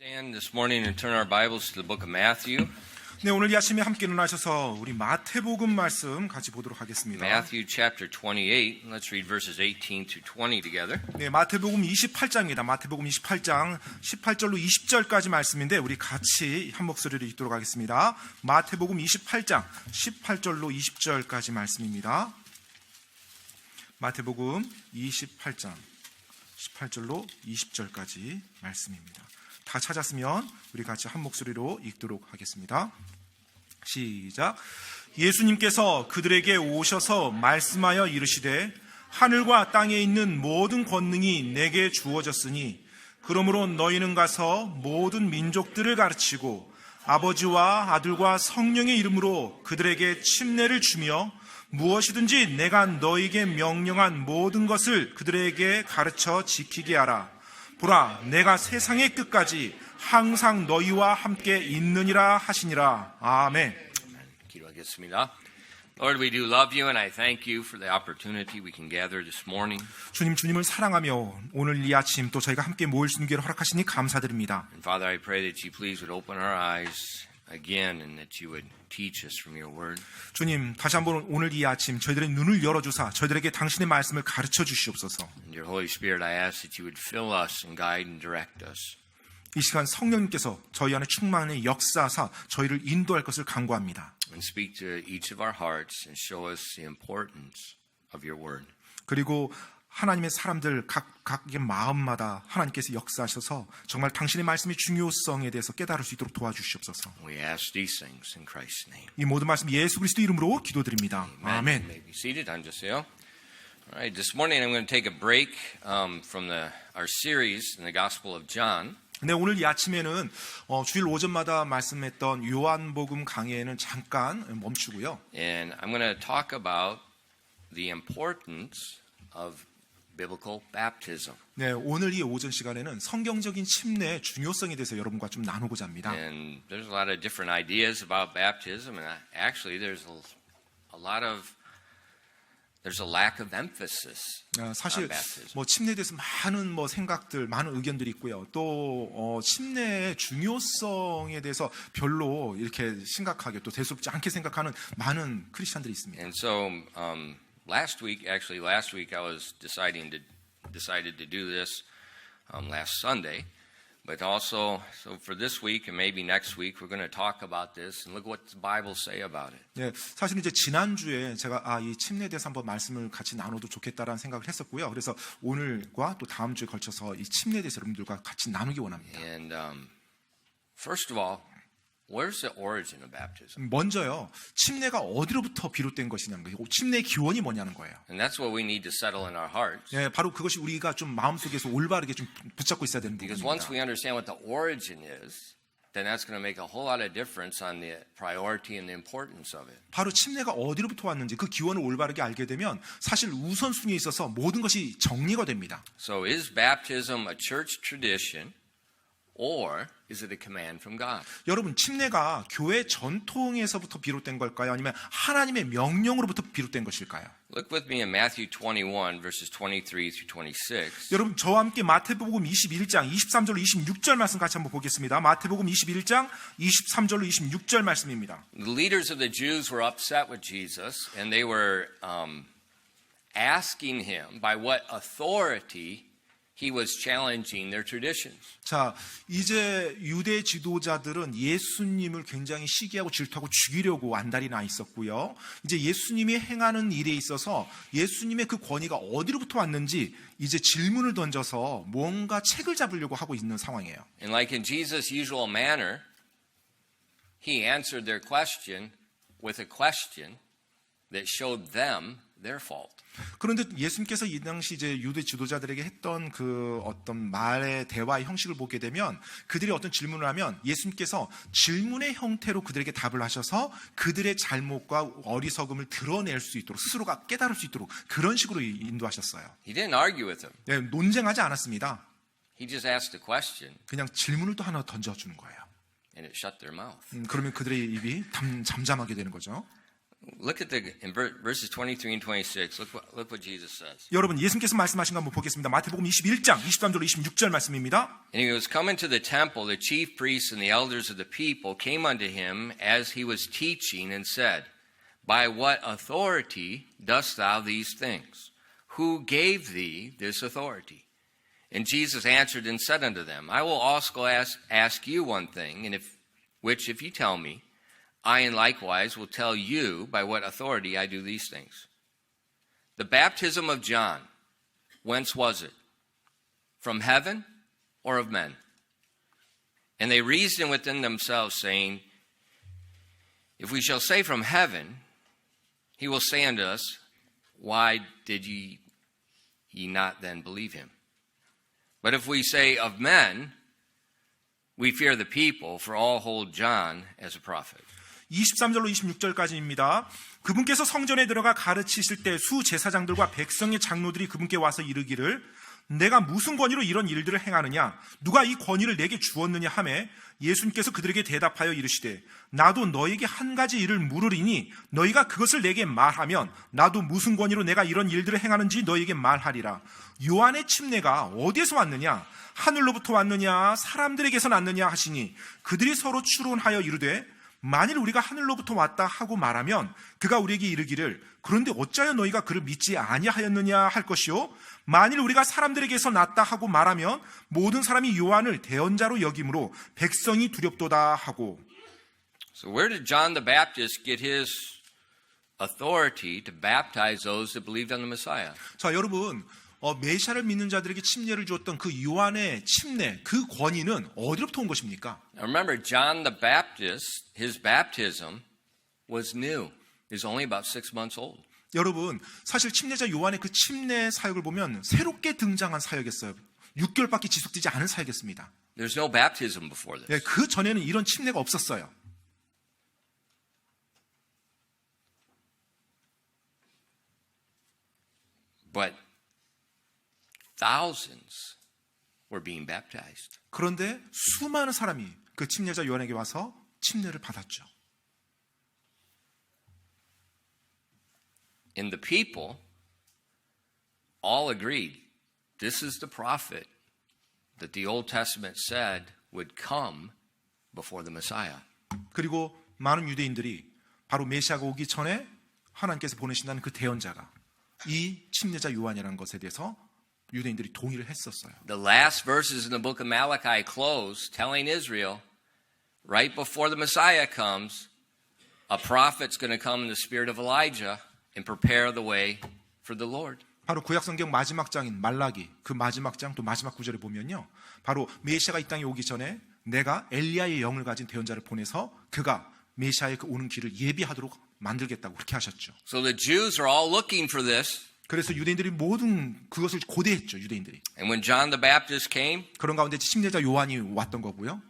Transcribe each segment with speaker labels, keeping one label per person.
Speaker 1: Stand this morning and turn our Bibles to the book of Matthew.
Speaker 2: 네, 오늘 이 아침에 함께 일어나셔서 우리 마태복음 말씀 같이 보도록 하겠습니다.
Speaker 1: Matthew chapter 28. Let's read verses 18 to 20 together.
Speaker 2: 네, 마태복음 28장입니다. 마태복음 28장 18절로 20절까지 말씀인데 우리 같이 한 목소리로 읽도록 하겠습니다. 마태복음 28장 18절로 20절까지 말씀입니다. 마태복음 28장 18절로 20절까지 말씀입니다. 다 찾았으면 우리 같이 한 목소리로 읽도록 하겠습니다. 시작. 예수님께서 그들에게 오셔서 말씀하여 이르시되 하늘과 땅에 있는 모든 권능이 내게 주어졌으니 그러므로 너희는 가서 모든 민족들을 가르치고 아버지와 아들과 성령의 이름으로 그들에게 침례를 주며 무엇이든지 내가 너희에게 명령한 모든 것을 그들에게 가르쳐 지키게 하라. 보라, 내가 세상의 끝까지 항상 너희와 함께 있느니라 하시니라. 아멘.
Speaker 1: 기도하겠습니다. Lord, we do love you and I thank you for the opportunity we can gather this morning.
Speaker 2: 주님을 사랑하며 오늘 이 아침 또 저희가 함께 모일 수 있는 기회를 허락하시니 감사드립니다.
Speaker 1: And Father, I pray that you please would open our eyes again and that you would teach us from your word.
Speaker 2: 주님, 다시 한번 오늘 이 아침 저희들의 눈을 열어주사 저희들에게 당신의 말씀을 가르쳐 주시옵소서.
Speaker 1: And your Holy Spirit, I ask that you would fill us and guide and direct us.
Speaker 2: 이 시간 성령님께서 저희 안에 충만히 역사하사 저희를 인도할 것을 간구합니다.
Speaker 1: And speak to each of our hearts and show us the importance of your word.
Speaker 2: 그리고 하나님의 사람들 각의 마음마다 하나님께서 역사하셔서 정말 당신의 말씀의 중요성에 대해서 깨달을 수 있도록 도와주시옵소서.
Speaker 1: We ask these things in Christ's name.
Speaker 2: 이 모든 말씀 예수 그리스도 이름으로 기도드립니다. 아멘.
Speaker 1: You may be seated. 앉으세요. All right, this morning I'm going to take a break from our series in the Gospel of John.
Speaker 2: 네, 오늘 이 아침에는 주일 오전마다 말씀했던 요한복음 강해에는 잠깐 멈추고요.
Speaker 1: And I'm going to talk about the importance of biblical baptism.
Speaker 2: 네, 오늘 이 오전 시간에는 성경적인 침례의 중요성에 대해서 여러분과 좀 나누고자 합니다.
Speaker 1: And there's a lot of different ideas about baptism, and actually there's a lack of emphasis
Speaker 2: 사실
Speaker 1: on baptism.
Speaker 2: 뭐 침례에 대해서 많은 생각들, 많은 의견들이 있고요. 또 침례의 중요성에 대해서 별로 이렇게 심각하게 또 대수롭지 않게 생각하는 많은 크리스천들이 있습니다.
Speaker 1: And so last week I was decided to do this last Sunday, but also so for this week and maybe next week we're going to talk about this and look what the Bible say about it.
Speaker 2: 네, 사실 이제 지난주에 제가 이 침례에 대해서 한번 말씀을 같이 나눠도 좋겠다라는 생각을 했었고요. 그래서 오늘과 또 다음 주에 걸쳐서 이 침례에 대해서 여러분들과 같이 나누기 원합니다.
Speaker 1: And first of all, where's the origin of baptism?
Speaker 2: 먼저요, 침례가 어디로부터 비롯된 것이냐는 거예요. 침례의 기원이 뭐냐는 거예요.
Speaker 1: And that's what we need to settle in our hearts.
Speaker 2: 네, 바로 그것이 우리가 좀 마음속에서 올바르게 좀 붙잡고 있어야 되는
Speaker 1: Because once
Speaker 2: 부분입니다.
Speaker 1: we understand what the origin is, then that's going to make a whole lot of difference on the priority and the importance of it.
Speaker 2: 바로 침례가 어디로부터 왔는지 그 기원을 올바르게 알게 되면 사실 우선순위에 있어서 모든 것이 정리가 됩니다.
Speaker 1: So is baptism a church tradition or is it a command from God?
Speaker 2: 여러분, 침례가 교회 전통에서부터 비롯된 걸까요? 아니면 하나님의 명령으로부터 비롯된 것일까요?
Speaker 1: Look with me in Matthew 21 verses 23 through 26.
Speaker 2: 여러분, 저와 함께 마태복음 21장 23절로 26절 말씀 같이 한번 보겠습니다. 마태복음 21장 23절로 26절 말씀입니다.
Speaker 1: The leaders of the Jews were upset with Jesus and they were asking him by what authority he was challenging their traditions.
Speaker 2: 자, 이제 유대 지도자들은 예수님을 굉장히 시기하고 질투하고 죽이려고 안달이 나 있었고요. 이제 예수님이 행하는 일에 있어서 예수님의 그 권위가 어디로부터 왔는지 이제 질문을 던져서 뭔가 책을 잡으려고 하고 있는 상황이에요.
Speaker 1: And like in Jesus' usual manner, he answered their question with a question that showed them their fault.
Speaker 2: 그런데 예수님께서 이 당시 이제 유대 지도자들에게 했던 그 어떤 말의 대화의 형식을 보게 되면 그들이 어떤 질문을 하면 예수님께서 질문의 형태로 그들에게 답을 하셔서 그들의 잘못과 어리석음을 드러낼 수 있도록 스스로가 깨달을 수 있도록 그런 식으로 인도하셨어요.
Speaker 1: He didn't argue with them.
Speaker 2: 네, 논쟁하지 않았습니다.
Speaker 1: He just asked a question
Speaker 2: 그냥 질문을 또 하나 던져주는 거예요.
Speaker 1: and it shut their mouth.
Speaker 2: 그러면 그들의 입이 잠잠하게 되는 거죠.
Speaker 1: Look at in verses 23 and 26. Look what Jesus says.
Speaker 2: 여러분 예수님께서 말씀하신 거 한번 보겠습니다. 마태복음 21장 23절로 26절 말씀입니다.
Speaker 1: And he was coming to the temple. The chief priests and the elders of the people came unto him as he was teaching and said, By what authority dost thou these things? Who gave thee this authority? And Jesus answered and said unto them, I will also ask you one thing, and if you tell me, I in likewise will tell you by what authority I do these things. The baptism of John, whence was it? From heaven or of men? And they reasoned within themselves, saying, If we shall say from heaven, he will say unto us, Why did ye not then believe him? But if we say of men, we fear the people, for all hold John as a prophet.
Speaker 2: 23절로 26절까지입니다. 그분께서 성전에 들어가 가르치실 때 수제사장들과 백성의 장로들이 그분께 와서 이르기를 내가 무슨 권위로 이런 일들을 행하느냐? 누가 이 권위를 내게 주었느냐 하매 예수님께서 그들에게 대답하여 이르시되 나도 너에게 한 가지 일을 물으리니 너희가 그것을 내게 말하면 나도 무슨 권위로 내가 이런 일들을 행하는지 너희에게 말하리라. 요한의 침례가 어디에서 왔느냐? 하늘로부터 왔느냐? 사람들에게서 났느냐 하시니 그들이 서로 추론하여 이르되 만일 우리가 하늘로부터 왔다 하고 말하면 그가 우리에게 이르기를 그런데 어찌하여 너희가 그를 믿지 아니하였느냐 할 것이요 만일 우리가 사람들에게서 났다 하고 말하면 모든 사람이 요한을 대언자로 여김으로 백성이 두렵도다 하고.
Speaker 1: So where did John the Baptist get his authority to baptize those that believed on the Messiah?
Speaker 2: 자, 여러분 메시아를 믿는 자들에게 침례를 주었던 그 요한의 침례, 그 권위는 어디로부터 온 것입니까?
Speaker 1: Now remember, John the Baptist, his baptism was new. It was only about 6 months old.
Speaker 2: 여러분, 사실 침례자 요한의 그 침례 사역을 보면 새롭게 등장한 사역이었어요. 6개월밖에 지속되지 않은 사역이었습니다.
Speaker 1: There's no baptism before this.
Speaker 2: 네, 그 전에는 이런 침례가 없었어요.
Speaker 1: But thousands were being baptized.
Speaker 2: 그런데 수많은 사람이 그 침례자 요한에게 와서 침례를 받았죠.
Speaker 1: And the people all agreed, this is the prophet that the Old Testament said would come before the Messiah.
Speaker 2: 그리고 많은 유대인들이 바로 메시아가 오기 전에 하나님께서 보내신다는 그 대언자가 이 침례자 요한이라는 것에 대해서 유대인들이 동의를 했었어요.
Speaker 1: The last verses in the book of Malachi close telling Israel, right before the Messiah comes, a prophet's going to come in the spirit of Elijah and prepare the way for the Lord.
Speaker 2: 바로 구약성경 마지막 장인 말라기 그 마지막 장 또 마지막 구절에 보면요. 바로 메시아가 이 땅에 오기 전에 내가 엘리야의 영을 가진 대언자를 보내서 그가 메시아의 그 오는 길을 예비하도록 만들겠다고 그렇게 하셨죠.
Speaker 1: So the Jews are all looking for this.
Speaker 2: 그래서 유대인들이 모든 그것을 고대했죠. 유대인들이.
Speaker 1: And when John the Baptist came,
Speaker 2: 그런 가운데 침례자 요한이 왔던 거고요.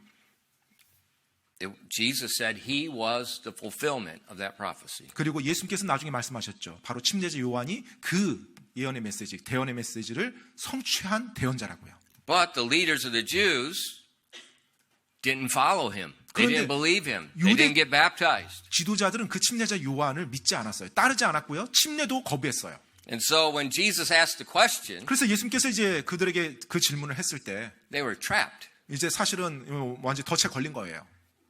Speaker 1: Jesus said he was the fulfillment of that prophecy.
Speaker 2: 그리고 예수님께서 나중에 말씀하셨죠. 바로 침례자 요한이 그 예언의 메시지, 대언의 메시지를 성취한 대언자라고요.
Speaker 1: But the leaders of the Jews didn't follow him. They didn't believe him. They didn't get baptized.
Speaker 2: 지도자들은 그 침례자 요한을 믿지 않았어요. 따르지 않았고요. 침례도 거부했어요.
Speaker 1: And so when Jesus asked the question,
Speaker 2: 그래서 예수님께서 이제 그들에게 그 질문을 했을 때
Speaker 1: they were trapped.
Speaker 2: 이제 사실은 완전히 덫에 걸린 거예요.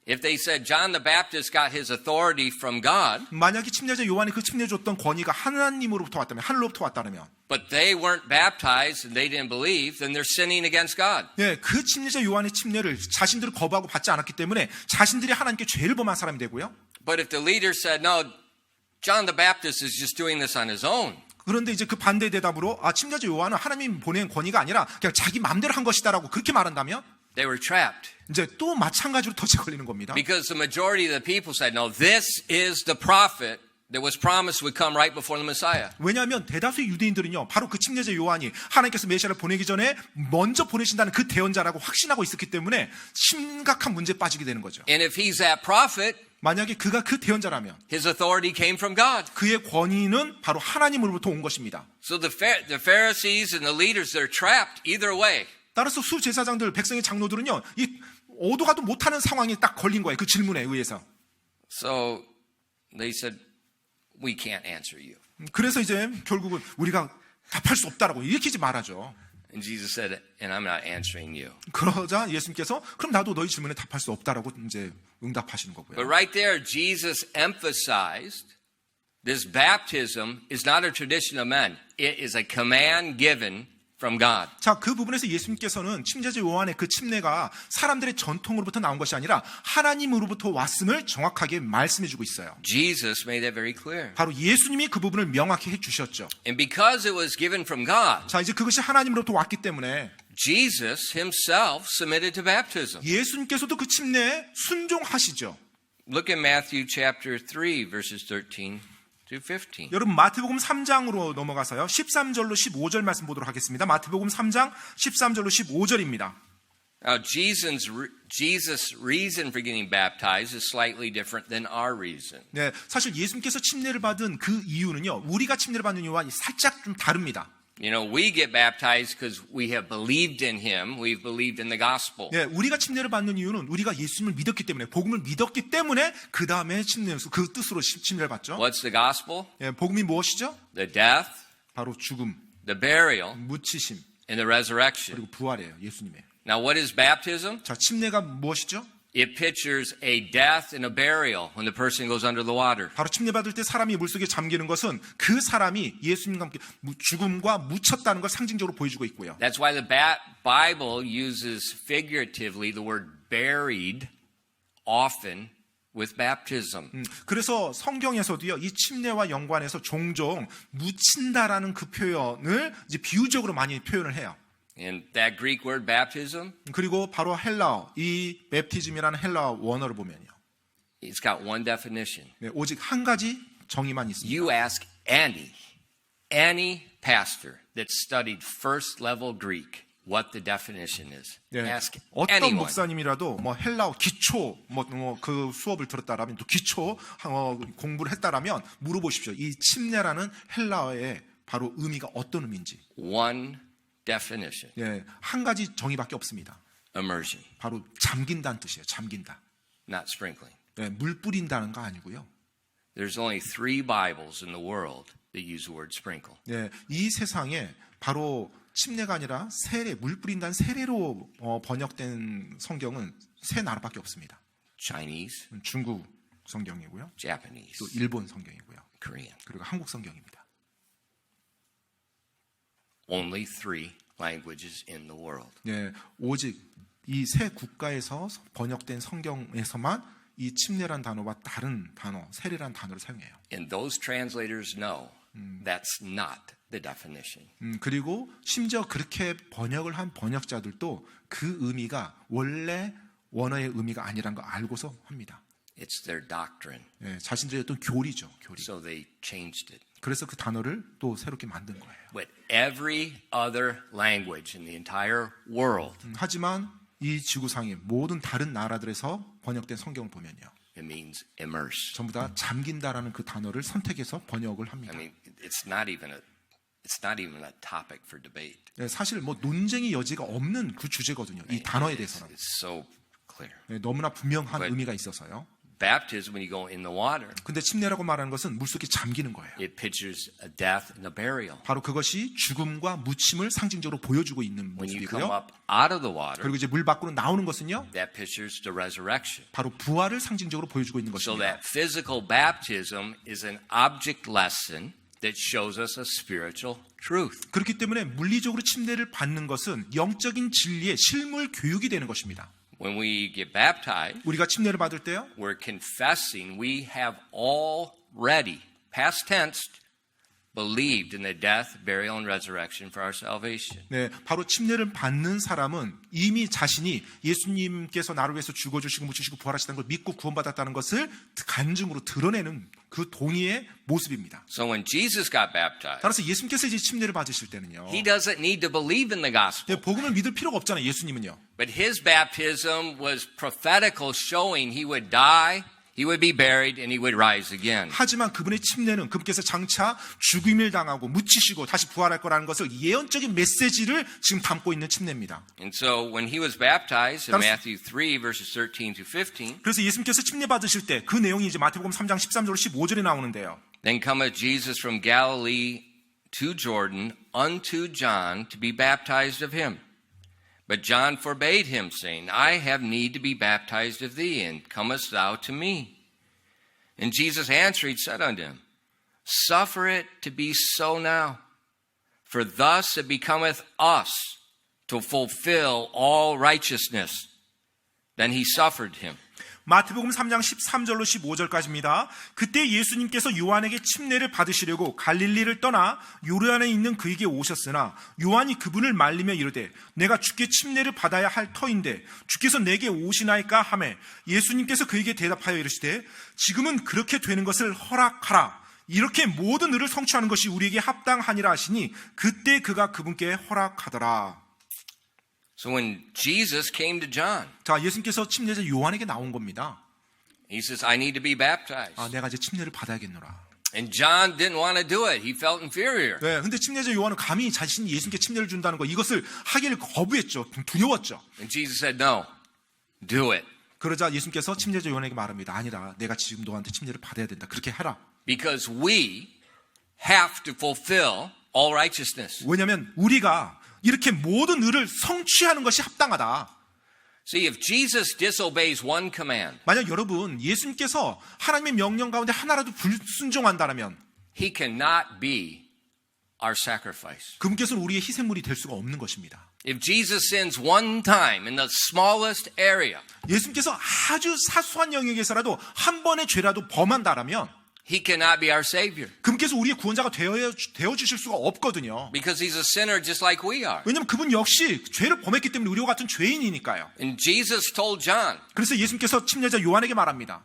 Speaker 1: If they said John the Baptist got his authority from God,
Speaker 2: 만약에 침례자 요한이 그 침례 줬던 권위가 하나님으로부터 왔다면, 하늘로부터 왔다면,
Speaker 1: but they weren't baptized and they didn't believe, then they're sinning against God.
Speaker 2: 예, 그 침례자 요한의 침례를 자신들은 거부하고 받지 않았기 때문에 자신들이 하나님께 죄를 범한 사람이 되고요.
Speaker 1: But if the leader said, no, John the Baptist is just doing this on his own.
Speaker 2: 그런데 이제 그 반대 대답으로 침례자 요한은 하나님이 보낸 권위가 아니라 그냥 자기 마음대로 한 것이다라고 그렇게 말한다면
Speaker 1: They were trapped.
Speaker 2: 이제 또 마찬가지로 덫에 걸리는 겁니다.
Speaker 1: Because the majority of the people said, no, this is the prophet that was promised would come right before the Messiah.
Speaker 2: 왜냐하면 대다수의 유대인들은요, 바로 그 침례자 요한이 하나님께서 메시아를 보내기 전에 먼저 보내신다는 그 대언자라고 확신하고 있었기 때문에 심각한 문제에 빠지게 되는 거죠.
Speaker 1: And if he's that prophet,
Speaker 2: 만약에 그가 그 대언자라면
Speaker 1: his authority came from God.
Speaker 2: 그의 권위는 바로 하나님으로부터 온 것입니다.
Speaker 1: So the Pharisees and the leaders, they're trapped either way.
Speaker 2: 따라서 수제사장들, 백성의 장로들은요, 이 오도 가도 못하는 상황에 딱 걸린 거예요. 그 질문에 의해서.
Speaker 1: So they said, we can't answer you.
Speaker 2: 그래서 이제 결국은 우리가 답할 수 없다라고 이렇게 이제 말하죠.
Speaker 1: And Jesus said, and I'm not answering you.
Speaker 2: 그러자 예수님께서 그럼 나도 너희 질문에 답할 수 없다라고 이제 응답하시는
Speaker 1: But
Speaker 2: 거고요.
Speaker 1: right there, Jesus emphasized this baptism is not a tradition of men. It is a command given from God.
Speaker 2: 자, 그 부분에서 예수님께서는 침례제 요한의 그 침례가 사람들의 전통으로부터 나온 것이 아니라 하나님으로부터 왔음을 정확하게 말씀해주고 있어요.
Speaker 1: Jesus made that very clear.
Speaker 2: 바로 예수님이 그 부분을 명확히 해주셨죠.
Speaker 1: And because it was given from God,
Speaker 2: 자, 이제 그것이 하나님으로부터 왔기 때문에
Speaker 1: Jesus himself submitted to baptism.
Speaker 2: 예수님께서도 그 침례에 순종하시죠.
Speaker 1: Look at Matthew chapter 3, verses 13 to 15.
Speaker 2: 여러분 마태복음 3장으로 넘어가서요. 13절로 15절 말씀 보도록 하겠습니다. 마태복음 3장 13절로 15절입니다.
Speaker 1: Now, Jesus' reason for getting baptized is slightly different than our reason.
Speaker 2: 네, 사실 예수님께서 침례를 받은 그 이유는요. 우리가 침례를 받는 이유와 살짝 좀 다릅니다.
Speaker 1: You know, we get baptized because we have believed in him. We've believed in the gospel.
Speaker 2: 네, 우리가 침례를 받는 이유는 우리가 예수님을 믿었기 때문에 복음을 믿었기 때문에 그 다음에 그 뜻으로 침례를 받죠.
Speaker 1: What's the gospel?
Speaker 2: 네, 복음이 무엇이죠?
Speaker 1: The death,
Speaker 2: 바로 죽음,
Speaker 1: the burial,
Speaker 2: 묻히심
Speaker 1: and the resurrection.
Speaker 2: 그리고 부활이에요. 예수님의.
Speaker 1: Now, what is baptism?
Speaker 2: 자, 침례가 무엇이죠?
Speaker 1: It pictures a death and a burial when the person goes under the water.
Speaker 2: 바로 침례 받을 때 사람이 물속에 잠기는 것은 그 사람이 예수님과 함께 죽음과 묻혔다는 걸 상징적으로 보여주고 있고요.
Speaker 1: That's why the Bible uses figuratively the word buried often with baptism.
Speaker 2: 그래서 성경에서도요, 이 침례와 연관해서 종종 묻힌다라는 그 표현을 이제 비유적으로 많이 표현을 해요.
Speaker 1: And that Greek word baptism,
Speaker 2: 그리고 바로 헬라어, 이 베프티즘이라는 헬라어 원어를 보면요.
Speaker 1: it's got one definition.
Speaker 2: 네, 오직 한 가지 정의만 있습니다.
Speaker 1: You ask any pastor that studied first level Greek what the definition is.
Speaker 2: 네,
Speaker 1: Ask
Speaker 2: 어떤
Speaker 1: anyone.
Speaker 2: 목사님이라도 뭐 헬라어 기초 그 수업을 들었다라면 또 기초 공부를 했다라면 물어보십시오. 이 침례라는 헬라어의 바로 의미가 어떤 의미인지.
Speaker 1: One definition.
Speaker 2: 네, 한 가지 정의밖에 없습니다.
Speaker 1: Immersion,
Speaker 2: 바로 잠긴다는 뜻이에요. 잠긴다.
Speaker 1: not sprinkling.
Speaker 2: 네, 물 뿌린다는 거 아니고요.
Speaker 1: There's only 3 Bibles in the world that use the word sprinkle.
Speaker 2: 네, 이 세상에 바로 침례가 아니라 세례, 물 뿌린다는 세례로 번역된 성경은 3 나라밖에 없습니다.
Speaker 1: Chinese,
Speaker 2: 중국 성경이고요.
Speaker 1: Japanese,
Speaker 2: 또 일본 성경이고요.
Speaker 1: Korean.
Speaker 2: 그리고 한국 성경입니다.
Speaker 1: Only 3 languages in the world.
Speaker 2: 네, 오직 이 3 국가에서 번역된 성경에서만 이 침례란 단어와 다른 단어, 세례란 단어를 사용해요.
Speaker 1: And those translators know that's not the definition.
Speaker 2: 그리고 심지어 그렇게 번역을 한 번역자들도 그 의미가 원래 원어의 의미가 아니란 거 알고서 합니다.
Speaker 1: It's their doctrine.
Speaker 2: 네, 자신들의 어떤 교리죠, 교리.
Speaker 1: So they changed it.
Speaker 2: 그래서 그 단어를 또 새롭게 만든 거예요.
Speaker 1: But every other language in the entire world,
Speaker 2: 하지만 이 지구상의 모든 다른 나라들에서 번역된 성경을 보면요.
Speaker 1: it means immerse.
Speaker 2: 전부 다 잠긴다라는 그 단어를 선택해서 번역을 합니다.
Speaker 1: I mean, it's not even a topic for debate.
Speaker 2: 네, 사실 뭐 논쟁의 여지가 없는 그 주제거든요. 이 단어에 대해서는.
Speaker 1: It's so clear.
Speaker 2: 네, 너무나 분명한
Speaker 1: But-
Speaker 2: 의미가 있어서요.
Speaker 1: Baptism, when you go in the water,
Speaker 2: 근데 침례라고 말하는 것은 물속에 잠기는 거예요.
Speaker 1: it pictures a death and a burial.
Speaker 2: 바로 그것이 죽음과 묻힘을 상징적으로 보여주고 있는
Speaker 1: When you come
Speaker 2: 모습이고요.
Speaker 1: up out of the water,
Speaker 2: 그리고 이제 물 밖으로 나오는 것은요.
Speaker 1: that pictures the resurrection.
Speaker 2: 바로 부활을 상징적으로 보여주고 있는
Speaker 1: So
Speaker 2: 것입니다.
Speaker 1: that physical baptism is an object lesson that shows us a spiritual truth.
Speaker 2: 그렇기 때문에 물리적으로 침례를 받는 것은 영적인 진리의 실물 교육이 되는 것입니다.
Speaker 1: When we get baptized,
Speaker 2: 우리가 침례를 받을 때요.
Speaker 1: we're confessing we have already, past tense, believed in the death, burial, and resurrection for our salvation.
Speaker 2: 네, 바로 침례를 받는 사람은 이미 자신이 예수님께서 나를 위해서 죽어주시고 묻히시고 부활하시다는 걸 믿고 구원받았다는 것을 간증으로 드러내는 그 동의의 모습입니다.
Speaker 1: So when Jesus got baptized,
Speaker 2: 따라서 예수님께서 이제 침례를 받으실 때는요.
Speaker 1: he doesn't need to believe in the gospel.
Speaker 2: 네, 복음을 믿을 필요가 없잖아요. 예수님은요.
Speaker 1: But his baptism was prophetical, showing he would die, he would be buried, and he would rise again.
Speaker 2: 하지만 그분의 침례는 그분께서 장차 죽임을 당하고 묻히시고 다시 부활할 거라는 것을 예언적인 메시지를 지금 담고 있는 침례입니다.
Speaker 1: And so when he was baptized in
Speaker 2: 따라서-
Speaker 1: Matthew 3, verses 13 to 15,
Speaker 2: 그래서 예수님께서 침례 받으실 때 그 내용이 이제 마태복음 3장 13절 15절에 나오는데요.
Speaker 1: Then cometh Jesus from Galilee to Jordan unto John to be baptized of him. But John forbade him, saying, I have need to be baptized of thee, and comest thou to me? And Jesus answered, said unto him, Suffer it to be so now, for thus it becometh us to fulfill all righteousness. Then he suffered him.
Speaker 2: 마태복음 3장 13절로 15절까지입니다. 그때 예수님께서 요한에게 침례를 받으시려고 갈릴리를 떠나 요르단에 있는 그에게 오셨으나 요한이 그분을 말리며 이르되 내가 주께 침례를 받아야 할 터인데 주께서 내게 오시나이까 하매 예수님께서 그에게 대답하여 이르시되 지금은 그렇게 되는 것을 허락하라. 이렇게 모든 의를 성취하는 것이 우리에게 합당하니라 하시니 그때 그가 그분께 허락하더라.
Speaker 1: So when Jesus came to John,
Speaker 2: 자, 예수님께서 침례자 요한에게 나온 겁니다.
Speaker 1: he says, I need to be baptized.
Speaker 2: 내가 이제 침례를 받아야겠노라.
Speaker 1: And John didn't want to do it. He felt inferior.
Speaker 2: 네, 근데 침례자 요한은 감히 자신이 예수님께 침례를 준다는 거 이것을 하기를 거부했죠. 두려웠죠.
Speaker 1: And Jesus said, no, do it.
Speaker 2: 그러자 예수님께서 침례자 요한에게 말합니다. 아니라 내가 지금 너한테 침례를 받아야 된다. 그렇게 하라.
Speaker 1: Because we have to fulfill all righteousness.
Speaker 2: 왜냐하면 우리가 이렇게 모든 의를 성취하는 것이 합당하다.
Speaker 1: See, if Jesus disobeys one command,
Speaker 2: 만약 여러분 예수님께서 하나님의 명령 가운데 하나라도 불순종한다면
Speaker 1: he cannot be our sacrifice.
Speaker 2: 그분께서는 우리의 희생물이 될 수가 없는 것입니다.
Speaker 1: If Jesus sins one time in the smallest area,
Speaker 2: 예수님께서 아주 사소한 영역에서라도 한 번의 죄라도 범한다라면
Speaker 1: he cannot be our savior.
Speaker 2: 그분께서 우리의 구원자가 되어 주실 수가 없거든요.
Speaker 1: Because he's a sinner just like we are.
Speaker 2: 왜냐하면 그분 역시 죄를 범했기 때문에 우리와 같은 죄인이니까요.
Speaker 1: And Jesus told John,
Speaker 2: 그래서 예수님께서 침례자 요한에게 말합니다.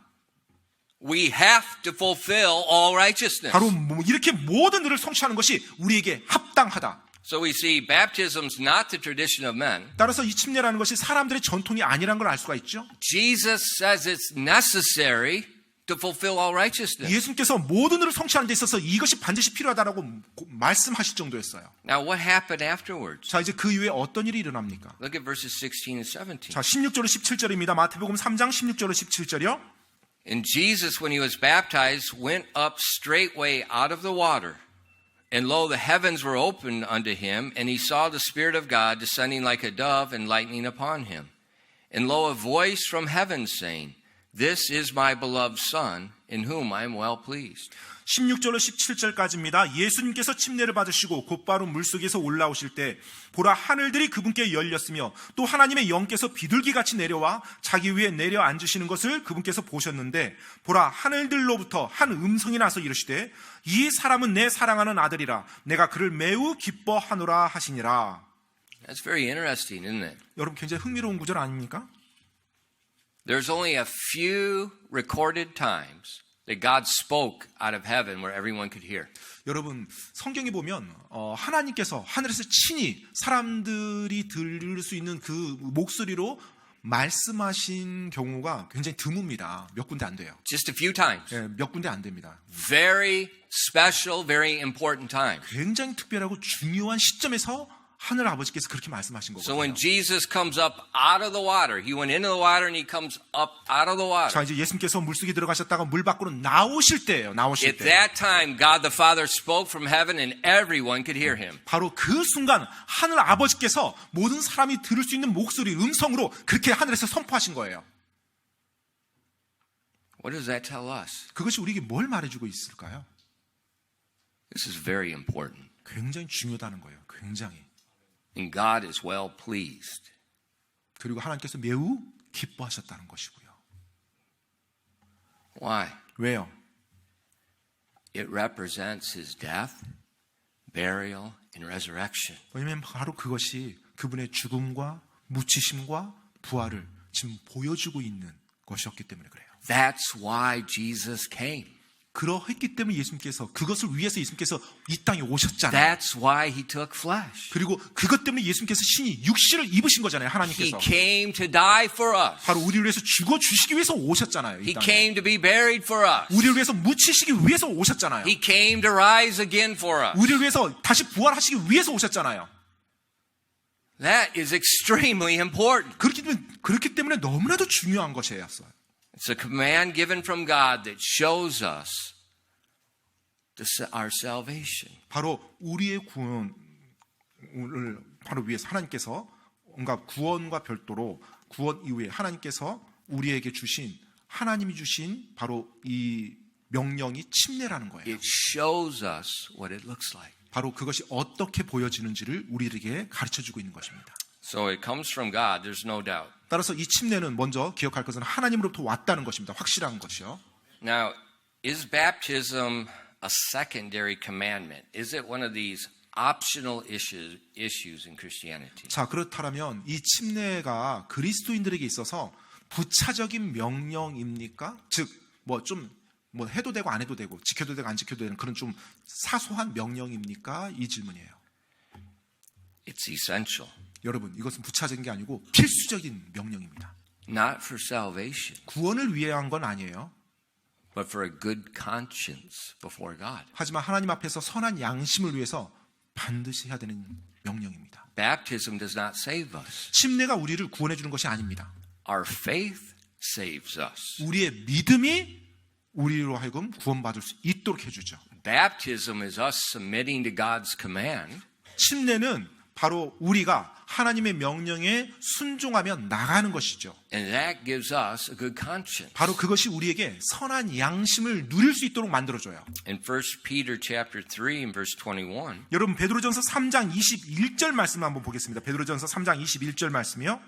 Speaker 1: we have to fulfill all righteousness.
Speaker 2: 바로 이렇게 모든 일을 성취하는 것이 우리에게 합당하다.
Speaker 1: So we see baptism's not the tradition of men.
Speaker 2: 따라서 이 침례라는 것이 사람들의 전통이 아니라는 걸 알 수가 있죠.
Speaker 1: Jesus says it's necessary to fulfill all righteousness.
Speaker 2: 예수님께서 모든 일을 성취하는 데 있어서 이것이 반드시 필요하다라고 말씀하실 정도였어요.
Speaker 1: Now what happened afterwards?
Speaker 2: 자, 이제 그 이후에 어떤 일이 일어납니까?
Speaker 1: Look at verses 16 and 17.
Speaker 2: 자, 16절로 17절입니다. 마태복음 3장 16절로 17절이요.
Speaker 1: And Jesus, when he was baptized, went up straightway out of the water. And lo, the heavens were opened unto him, and he saw the Spirit of God descending like a dove and lightning upon him. And lo, a voice from heaven saying, This is my beloved Son, in whom I am well pleased.
Speaker 2: 16절로 17절까지입니다. 예수님께서 침례를 받으시고 곧바로 물속에서 올라오실 때 보라 하늘들이 그분께 열렸으며 또 하나님의 영께서 비둘기같이 내려와 자기 위에 내려 앉으시는 것을 그분께서 보셨는데 보라 하늘들로부터 한 음성이 나서 이르시되 이 사람은 내 사랑하는 아들이라 내가 그를 매우 기뻐하노라 하시니라.
Speaker 1: That's very interesting, isn't it?
Speaker 2: 여러분 굉장히 흥미로운 구절 아닙니까?
Speaker 1: There's only a few recorded times that God spoke out of heaven where everyone could hear.
Speaker 2: 여러분 성경에 보면 하나님께서 하늘에서 친히 사람들이 들을 수 있는 그 목소리로 말씀하신 경우가 굉장히 드뭅니다. 몇 군데 안 돼요.
Speaker 1: Just a few times.
Speaker 2: 예, 몇 군데 안 됩니다.
Speaker 1: Very special, very important times.
Speaker 2: 굉장히 특별하고 중요한 시점에서 하늘 아버지께서 그렇게 말씀하신
Speaker 1: So
Speaker 2: 거거든요.
Speaker 1: when Jesus comes up out of the water, he went into the water and he comes up out of the water.
Speaker 2: 자, 이제 예수님께서 물속에 들어가셨다가 물 밖으로 나오실 때예요. 나오실
Speaker 1: At
Speaker 2: 때.
Speaker 1: that time, God the Father spoke from heaven and everyone could hear him.
Speaker 2: 바로 그 순간 하늘 아버지께서 모든 사람이 들을 수 있는 목소리, 음성으로 그렇게 하늘에서 선포하신 거예요.
Speaker 1: What does that tell us?
Speaker 2: 그것이 우리에게 뭘 말해주고 있을까요?
Speaker 1: This is very important.
Speaker 2: 굉장히 중요하다는 거예요. 굉장히.
Speaker 1: And God is well pleased.
Speaker 2: 그리고 하나님께서 매우 기뻐하셨다는 것이고요.
Speaker 1: Why?
Speaker 2: 왜요?
Speaker 1: It represents his death, burial, and resurrection.
Speaker 2: 왜냐하면 바로 그것이 그분의 죽음과 묻히심과 부활을 지금 보여주고 있는 것이었기 때문에 그래요.
Speaker 1: That's why Jesus came.
Speaker 2: 그러했기 때문에 예수님께서 그것을 위해서 예수님께서 이 땅에 오셨잖아요.
Speaker 1: That's why he took flesh.
Speaker 2: 그리고 그것 때문에 예수님께서 신이 육신을 입으신 거잖아요.
Speaker 1: He
Speaker 2: 하나님께서.
Speaker 1: came to die for us.
Speaker 2: 바로 우리를 위해서 죽어 주시기 위해서 오셨잖아요. 이
Speaker 1: He
Speaker 2: 땅에.
Speaker 1: came to be buried for us.
Speaker 2: 우리를 위해서 묻히시기 위해서 오셨잖아요.
Speaker 1: He came to rise again for us.
Speaker 2: 우리를 위해서 다시 부활하시기 위해서 오셨잖아요.
Speaker 1: That is extremely important.
Speaker 2: 그렇기 때문에 너무나도 중요한 것이었어요.
Speaker 1: It's a command given from God that shows us our salvation.
Speaker 2: 바로 우리의 구원을 바로 위해서 하나님께서 뭔가 구원과 별도로 구원 이후에 하나님께서 우리에게 주신 하나님이 주신 바로 이 명령이 침례라는 거예요.
Speaker 1: It shows us what it looks like.
Speaker 2: 바로 그것이 어떻게 보여지는지를 우리에게 가르쳐주고 있는 것입니다.
Speaker 1: So it comes from God, there's no doubt.
Speaker 2: 따라서 이 침례는 먼저 기억할 것은 하나님으로부터 왔다는 것입니다. 확실한 것이요.
Speaker 1: Now, is baptism a secondary commandment? Is it one of these optional issues in Christianity?
Speaker 2: 자, 그렇다면 이 침례가 그리스도인들에게 있어서 부차적인 명령입니까? 즉, 뭐 해도 되고 안 해도 되고 지켜도 되고 안 지켜도 되는 그런 좀 사소한 명령입니까? 이 질문이에요.
Speaker 1: It's essential.
Speaker 2: 여러분, 이것은 부차적인 게 아니고 필수적인 명령입니다.
Speaker 1: Not for salvation,
Speaker 2: 구원을 위한 건 아니에요.
Speaker 1: but for a good conscience before God.
Speaker 2: 하지만 하나님 앞에서 선한 양심을 위해서 반드시 해야 되는 명령입니다.
Speaker 1: Baptism does not save us.
Speaker 2: 침례가 우리를 구원해 주는 것이 아닙니다.
Speaker 1: Our faith saves us.
Speaker 2: 우리의 믿음이 우리로 하여금 구원받을 수 있도록 해주죠.
Speaker 1: Baptism is us submitting to God's command.
Speaker 2: 침례는 바로 우리가 하나님의 명령에 순종하며 나가는 것이죠.
Speaker 1: And that gives us a good conscience.
Speaker 2: 바로 그것이 우리에게 선한 양심을 누릴 수 있도록 만들어줘요.
Speaker 1: In 1 Peter chapter 3 and verse 21,
Speaker 2: 여러분 베드로전서 3장 21절 말씀 한번 보겠습니다. 베드로전서 3장 21절 말씀이요.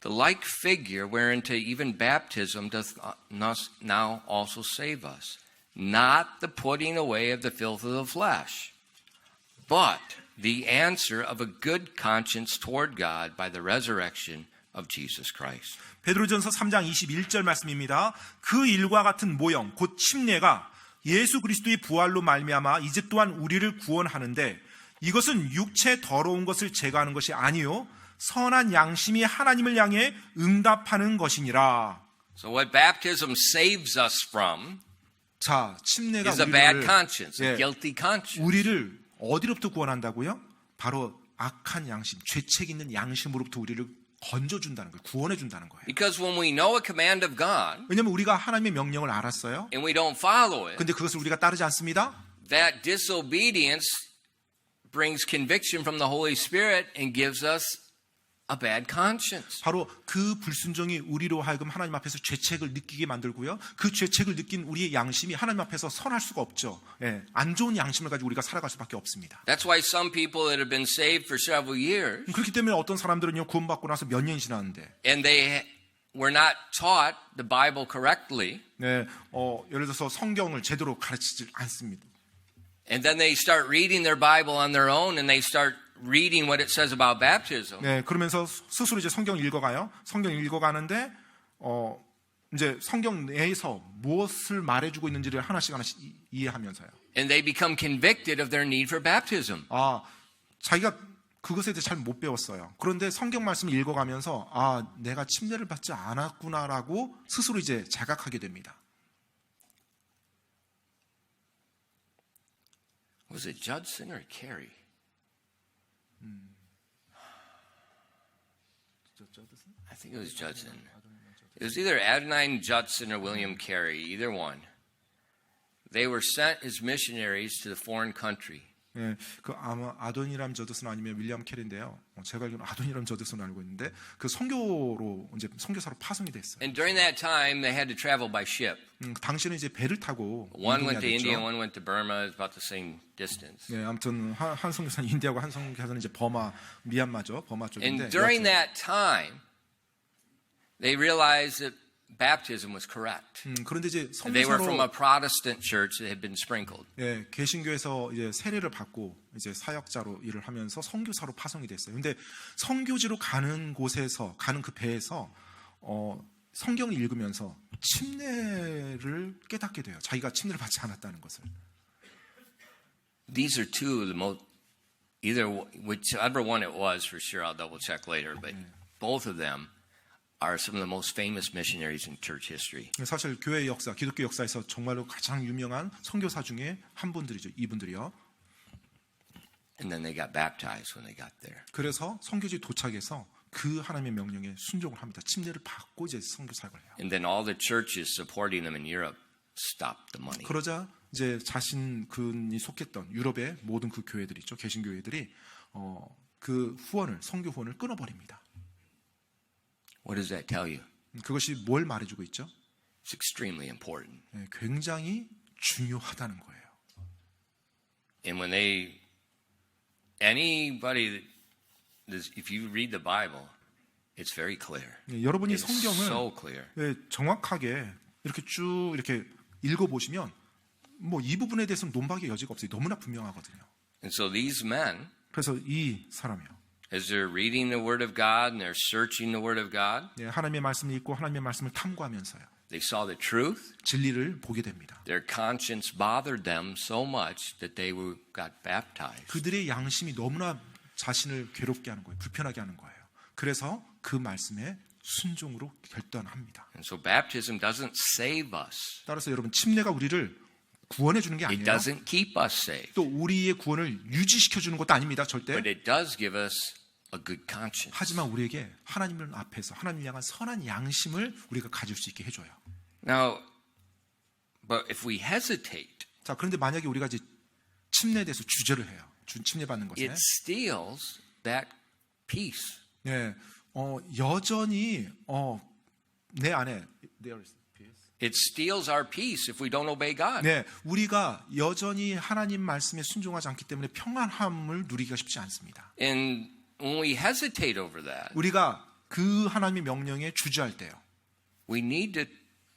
Speaker 1: the like figure whereunto even baptism doth now also save us, not the putting away of the filth of the flesh, but the answer of a good conscience toward God by the resurrection of Jesus Christ.
Speaker 2: 베드로전서 3장 21절 말씀입니다. 그 일과 같은 모형 곧 침례가 예수 그리스도의 부활로 말미암아 이제 또한 우리를 구원하는데 이것은 육체 더러운 것을 제거하는 것이 아니요 선한 양심이 하나님을 향해 응답하는 것이니라.
Speaker 1: So what baptism saves us from
Speaker 2: 자, 침례가
Speaker 1: is a bad
Speaker 2: 우리를,
Speaker 1: conscience, a
Speaker 2: 예,
Speaker 1: guilty conscience.
Speaker 2: 우리를 어디로부터 구원한다고요? 바로 악한 양심, 죄책 있는 양심으로부터 우리를 건져준다는 거예요. 구원해준다는 거예요.
Speaker 1: Because when we know a command of God
Speaker 2: 왜냐하면 우리가 하나님의 명령을 알았어요.
Speaker 1: and we don't follow it,
Speaker 2: 근데 그것을 우리가 따르지 않습니다.
Speaker 1: that disobedience brings conviction from the Holy Spirit and gives us a bad conscience.
Speaker 2: 바로 그 불순종이 우리로 하여금 하나님 앞에서 죄책을 느끼게 만들고요. 그 죄책을 느낀 우리의 양심이 하나님 앞에서 선할 수가 없죠. 예, 안 좋은 양심을 가지고 우리가 살아갈 수밖에 없습니다.
Speaker 1: That's why some people that have been saved for several years
Speaker 2: 그렇기 때문에 어떤 사람들은요 구원받고 나서 몇 년이 지났는데,
Speaker 1: and they were not taught the Bible correctly,
Speaker 2: 네, 예를 들어서 성경을 제대로 가르치지 않습니다.
Speaker 1: and then they start reading their Bible on their own and they start reading what it says about baptism.
Speaker 2: 네, 그러면서 스스로 이제 성경을 읽어가요. 성경을 읽어가는데, 이제 성경 내에서 무엇을 말해주고 있는지를 하나씩 이해하면서요.
Speaker 1: And they become convicted of their need for baptism.
Speaker 2: 아, 자기가 그것에 대해 잘 못 배웠어요. 그런데 성경 말씀을 읽어가면서 아, 내가 침례를 받지 않았구나라고 스스로 이제 자각하게 됩니다.
Speaker 1: Was it Judson or Carey? I think it was Judson. It was either Adonai Judson or William Carey, either one. They were sent as missionaries to the foreign country.
Speaker 2: 예, 그 아마 아도니람 저드슨 아니면 윌리엄 캐리인데요. 제가 알기로는 아도니람 저드슨 알고 있는데 그 선교로 이제 선교사로 파송이 됐어요.
Speaker 1: And during that time, they had to travel by ship.
Speaker 2: 당시에는 이제 배를 타고
Speaker 1: One
Speaker 2: 이동해야
Speaker 1: went to India,
Speaker 2: 됐죠.
Speaker 1: one went to Burma. It's about the same distance.
Speaker 2: 네, 아무튼 한 선교사는 인디아고 한 선교사는 이제 버마, 미얀마죠. 버마 쪽인데.
Speaker 1: And during
Speaker 2: 여하튼,
Speaker 1: that time, they realized that baptism was correct.
Speaker 2: 그런데 이제
Speaker 1: They were from a
Speaker 2: 선교사로
Speaker 1: Protestant church that had been sprinkled.
Speaker 2: 예, 개신교에서 이제 세례를 받고 이제 사역자로 일을 하면서 선교사로 파송이 됐어요. 근데 선교지로 가는 곳에서 가는 그 배에서 성경을 읽으면서 침례를 깨닫게 돼요. 자기가 침례를 받지 않았다는 것을.
Speaker 1: These are two of the most, either whichever one it was for sure, I'll double check later, but both of them are some of the most famous missionaries in church history.
Speaker 2: 사실 교회 역사, 기독교 역사에서 정말로 가장 유명한 선교사 중에 한 분들이죠. 이분들이요.
Speaker 1: And then they got baptized when they got there.
Speaker 2: 그래서 선교지 도착해서 그 그 하나님의 명령에 순종을 합니다. 침례를 받고 이제 선교 사역을 해요.
Speaker 1: And then all the churches supporting them in Europe stopped the money.
Speaker 2: 그러자 이제 자신이 속했던 유럽의 모든 그 교회들이 있죠. 개신교회들이 그 후원을 선교 후원을 끊어버립니다.
Speaker 1: What does that tell you?
Speaker 2: 그것이 뭘 말해주고 있죠?
Speaker 1: It's extremely important.
Speaker 2: 네, 굉장히 중요하다는 거예요.
Speaker 1: And when anybody, if you read the Bible, it's very clear.
Speaker 2: 네, 여러분이
Speaker 1: It's
Speaker 2: 성경을
Speaker 1: so clear.
Speaker 2: 네, 정확하게 이렇게 쭉 이렇게 읽어보시면 뭐 이 부분에 대해서는 논박의 여지가 없어요. 너무나 분명하거든요.
Speaker 1: And so these men,
Speaker 2: 그래서 이 사람이요.
Speaker 1: as they're reading the Word of God and they're searching the Word of God,
Speaker 2: 네, 하나님의 말씀을 읽고 하나님의 말씀을 탐구하면서요.
Speaker 1: they saw the truth.
Speaker 2: 진리를 보게 됩니다.
Speaker 1: Their conscience bothered them so much that they got baptized.
Speaker 2: 그들의 양심이 너무나 자신을 괴롭게 하는 거예요. 불편하게 하는 거예요. 그래서 그 말씀에 순종으로 결단합니다.
Speaker 1: And so baptism doesn't save us.
Speaker 2: 따라서 여러분 침례가 우리를 구원해 주는 게
Speaker 1: It
Speaker 2: 아니에요.
Speaker 1: doesn't keep us saved.
Speaker 2: 또 우리의 구원을 유지시켜 주는 것도 아닙니다. 절대.
Speaker 1: But it does give us a good conscience.
Speaker 2: 하지만 우리에게 하나님을 앞에서 하나님을 향한 선한 양심을 우리가 가질 수 있게 해줘요.
Speaker 1: Now, but if we hesitate,
Speaker 2: 자, 그런데 만약에 우리가 이제 침례에 대해서 주저를 해요. 침례 받는 것에.
Speaker 1: it steals that peace.
Speaker 2: 네, 여전히 내 안에 there is peace.
Speaker 1: It steals our peace if we don't obey God.
Speaker 2: 네, 우리가 여전히 하나님 말씀에 순종하지 않기 때문에 평안함을 누리기가 쉽지 않습니다.
Speaker 1: And when we hesitate over that,
Speaker 2: 우리가 그 하나님의 명령에 주저할 때요.
Speaker 1: we need to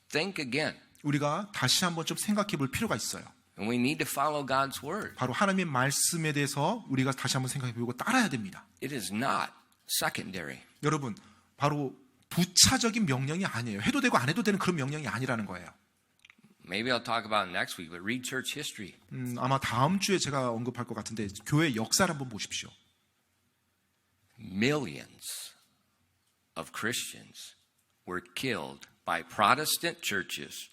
Speaker 1: think again.
Speaker 2: 우리가 다시 한번 좀 생각해 볼 필요가 있어요.
Speaker 1: And we need to follow God's word.
Speaker 2: 바로 하나님의 말씀에 대해서 우리가 다시 한번 생각해 보고 따라야 됩니다.
Speaker 1: It is not secondary.
Speaker 2: 여러분, 바로 부차적인 명령이 아니에요. 해도 되고 안 해도 되는 그런 명령이 아니라는 거예요.
Speaker 1: Maybe I'll talk about it next week, but read church history.
Speaker 2: 아마 다음 주에 제가 언급할 것 같은데 교회 역사를 한번 보십시오.
Speaker 1: Millions of Christians were killed by Protestant churches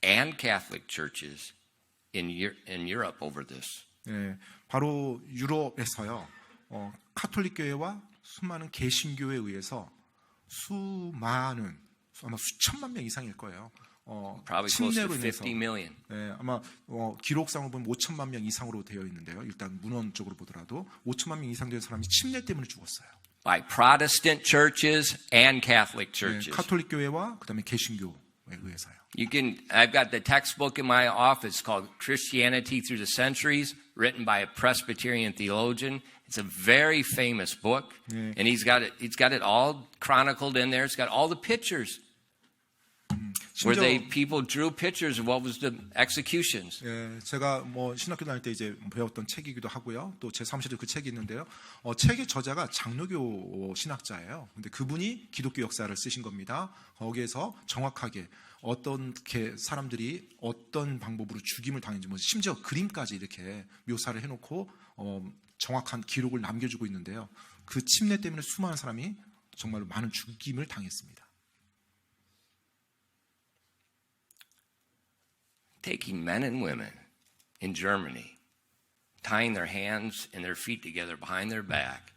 Speaker 1: and Catholic churches in Europe over this.
Speaker 2: 네, 바로 유럽에서요. 카톨릭 교회와 수많은 개신교에 의해서 수많은 아마 수천만 명 이상일 거예요.
Speaker 1: Probably close to
Speaker 2: 침례로 인해서
Speaker 1: 50 million.
Speaker 2: 네, 아마 기록상으로 보면 5천만 명 이상으로 되어 있는데요. 일단 문헌적으로 보더라도 5천만 명 이상 된 사람이 침례 때문에 죽었어요.
Speaker 1: By Protestant churches and Catholic
Speaker 2: 네,
Speaker 1: churches.
Speaker 2: 카톨릭 교회와 그다음에 개신교에 의해서요.
Speaker 1: I've got the textbook in my office called Christianity Through the Centuries, written by a Presbyterian theologian. It's a very famous book, and he's got it all chronicled in there. It's got all the pictures where people drew pictures of what was the executions.
Speaker 2: 예, 제가 신학교 다닐 때 이제 배웠던 책이기도 하고요. 또 제 사무실에 그 책이 있는데요. 책의 저자가 장로교 신학자예요. 근데 그분이 기독교 역사를 쓰신 겁니다. 거기에서 정확하게 어떤 사람들이 어떤 방법으로 죽임을 당했는지 심지어 그림까지 이렇게 묘사를 해놓고 정확한 기록을 남겨주고 있는데요. 그 침례 때문에 수많은 사람이 정말로 많은 죽임을 당했습니다.
Speaker 1: Taking men and women in Germany, tying their hands and their feet together behind their back,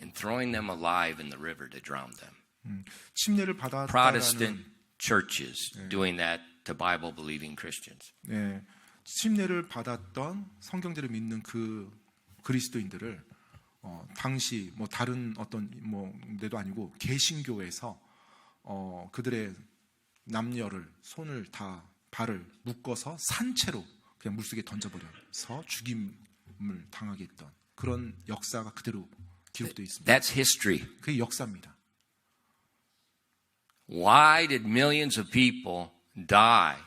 Speaker 1: and throwing them alive in the river to drown them.
Speaker 2: 침례를 받았다라는
Speaker 1: Protestant churches doing that to Bible-believing Christians.
Speaker 2: 네, 침례를 받았던 성경대로 믿는 그 그리스도인들을 당시 다른 어떤 데도 아니고 개신교에서 그들의 남녀를 손을 다 발을 묶어서 산채로 그냥 물속에 던져버려서 죽임을 당하게 했던 그런 역사가 그대로 기록되어 있습니다.
Speaker 1: That's history.
Speaker 2: 그게 역사입니다.
Speaker 1: Why did millions of people die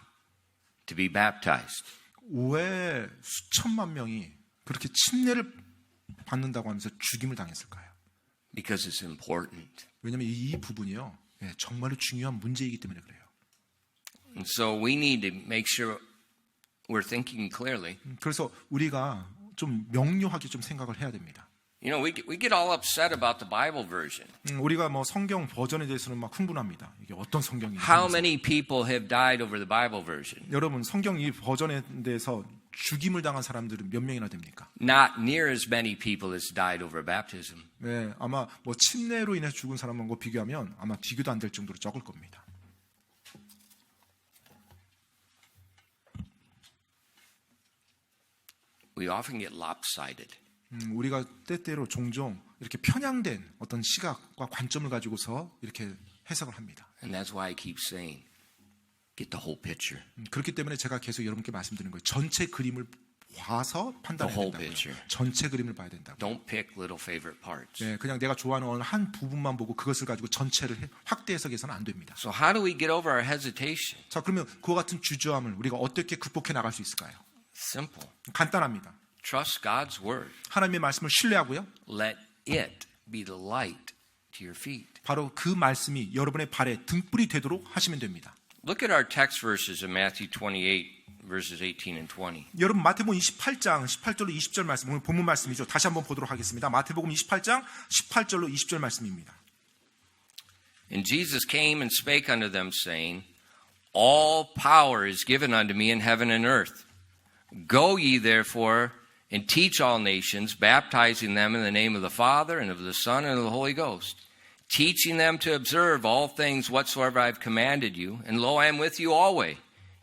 Speaker 1: to be baptized?
Speaker 2: 왜 수천만 명이 그렇게 침례를 받는다고 하면서 죽임을 당했을까요?
Speaker 1: Because it's important.
Speaker 2: 왜냐하면 이 부분이요, 정말로 중요한 문제이기 때문에 그래요.
Speaker 1: And so we need to make sure we're thinking clearly.
Speaker 2: 그래서 우리가 좀 명료하게 좀 생각을 해야 됩니다.
Speaker 1: You know, we get all upset about the Bible version.
Speaker 2: 우리가 성경 버전에 대해서는 막 흥분합니다. 이게 어떤 성경인지.
Speaker 1: How many people have died over the Bible version?
Speaker 2: 여러분 성경 이 버전에 대해서 죽임을 당한 사람들은 몇 명이나 됩니까?
Speaker 1: Not near as many people as died over baptism.
Speaker 2: 네, 아마 뭐 침례로 인해서 죽은 사람과 비교하면 아마 비교도 안 될 정도로 적을 겁니다.
Speaker 1: We often get lopsided.
Speaker 2: 우리가 때때로 종종 이렇게 편향된 어떤 시각과 관점을 가지고서 이렇게 해석을 합니다.
Speaker 1: And that's why I keep saying, get the whole picture.
Speaker 2: 그렇기 때문에 제가 계속 여러분께 말씀드리는 거예요. 전체 그림을 봐서 판단해야
Speaker 1: The whole
Speaker 2: 된다고요.
Speaker 1: picture.
Speaker 2: 전체 그림을 봐야 된다고.
Speaker 1: Don't pick little favorite parts.
Speaker 2: 네, 그냥 내가 좋아하는 어느 한 부분만 보고 그것을 가지고 전체를 확대 해석해서는 안 됩니다.
Speaker 1: So how do we get over our hesitation?
Speaker 2: 자, 그러면 그와 같은 주저함을 우리가 어떻게 극복해 나갈 수 있을까요?
Speaker 1: Simple.
Speaker 2: 간단합니다.
Speaker 1: Trust God's word.
Speaker 2: 하나님의 말씀을 신뢰하고요.
Speaker 1: Let it be the light to your feet.
Speaker 2: 바로 그 말씀이 여러분의 발에 등불이 되도록 하시면 됩니다.
Speaker 1: Look at our text verses in Matthew 28, verses 18 and 20.
Speaker 2: 여러분 마태복음 28장 18절로 20절 말씀, 오늘 본문 말씀이죠. 다시 한번 보도록 하겠습니다. 마태복음 28장 18절로 20절 말씀입니다.
Speaker 1: And Jesus came and spake unto them, saying, All power is given unto me in heaven and earth. Go ye therefore and teach all nations, baptizing them in the name of the Father and of the Son and of the Holy Ghost, teaching them to observe all things whatsoever I have commanded you. And lo, I am with you always,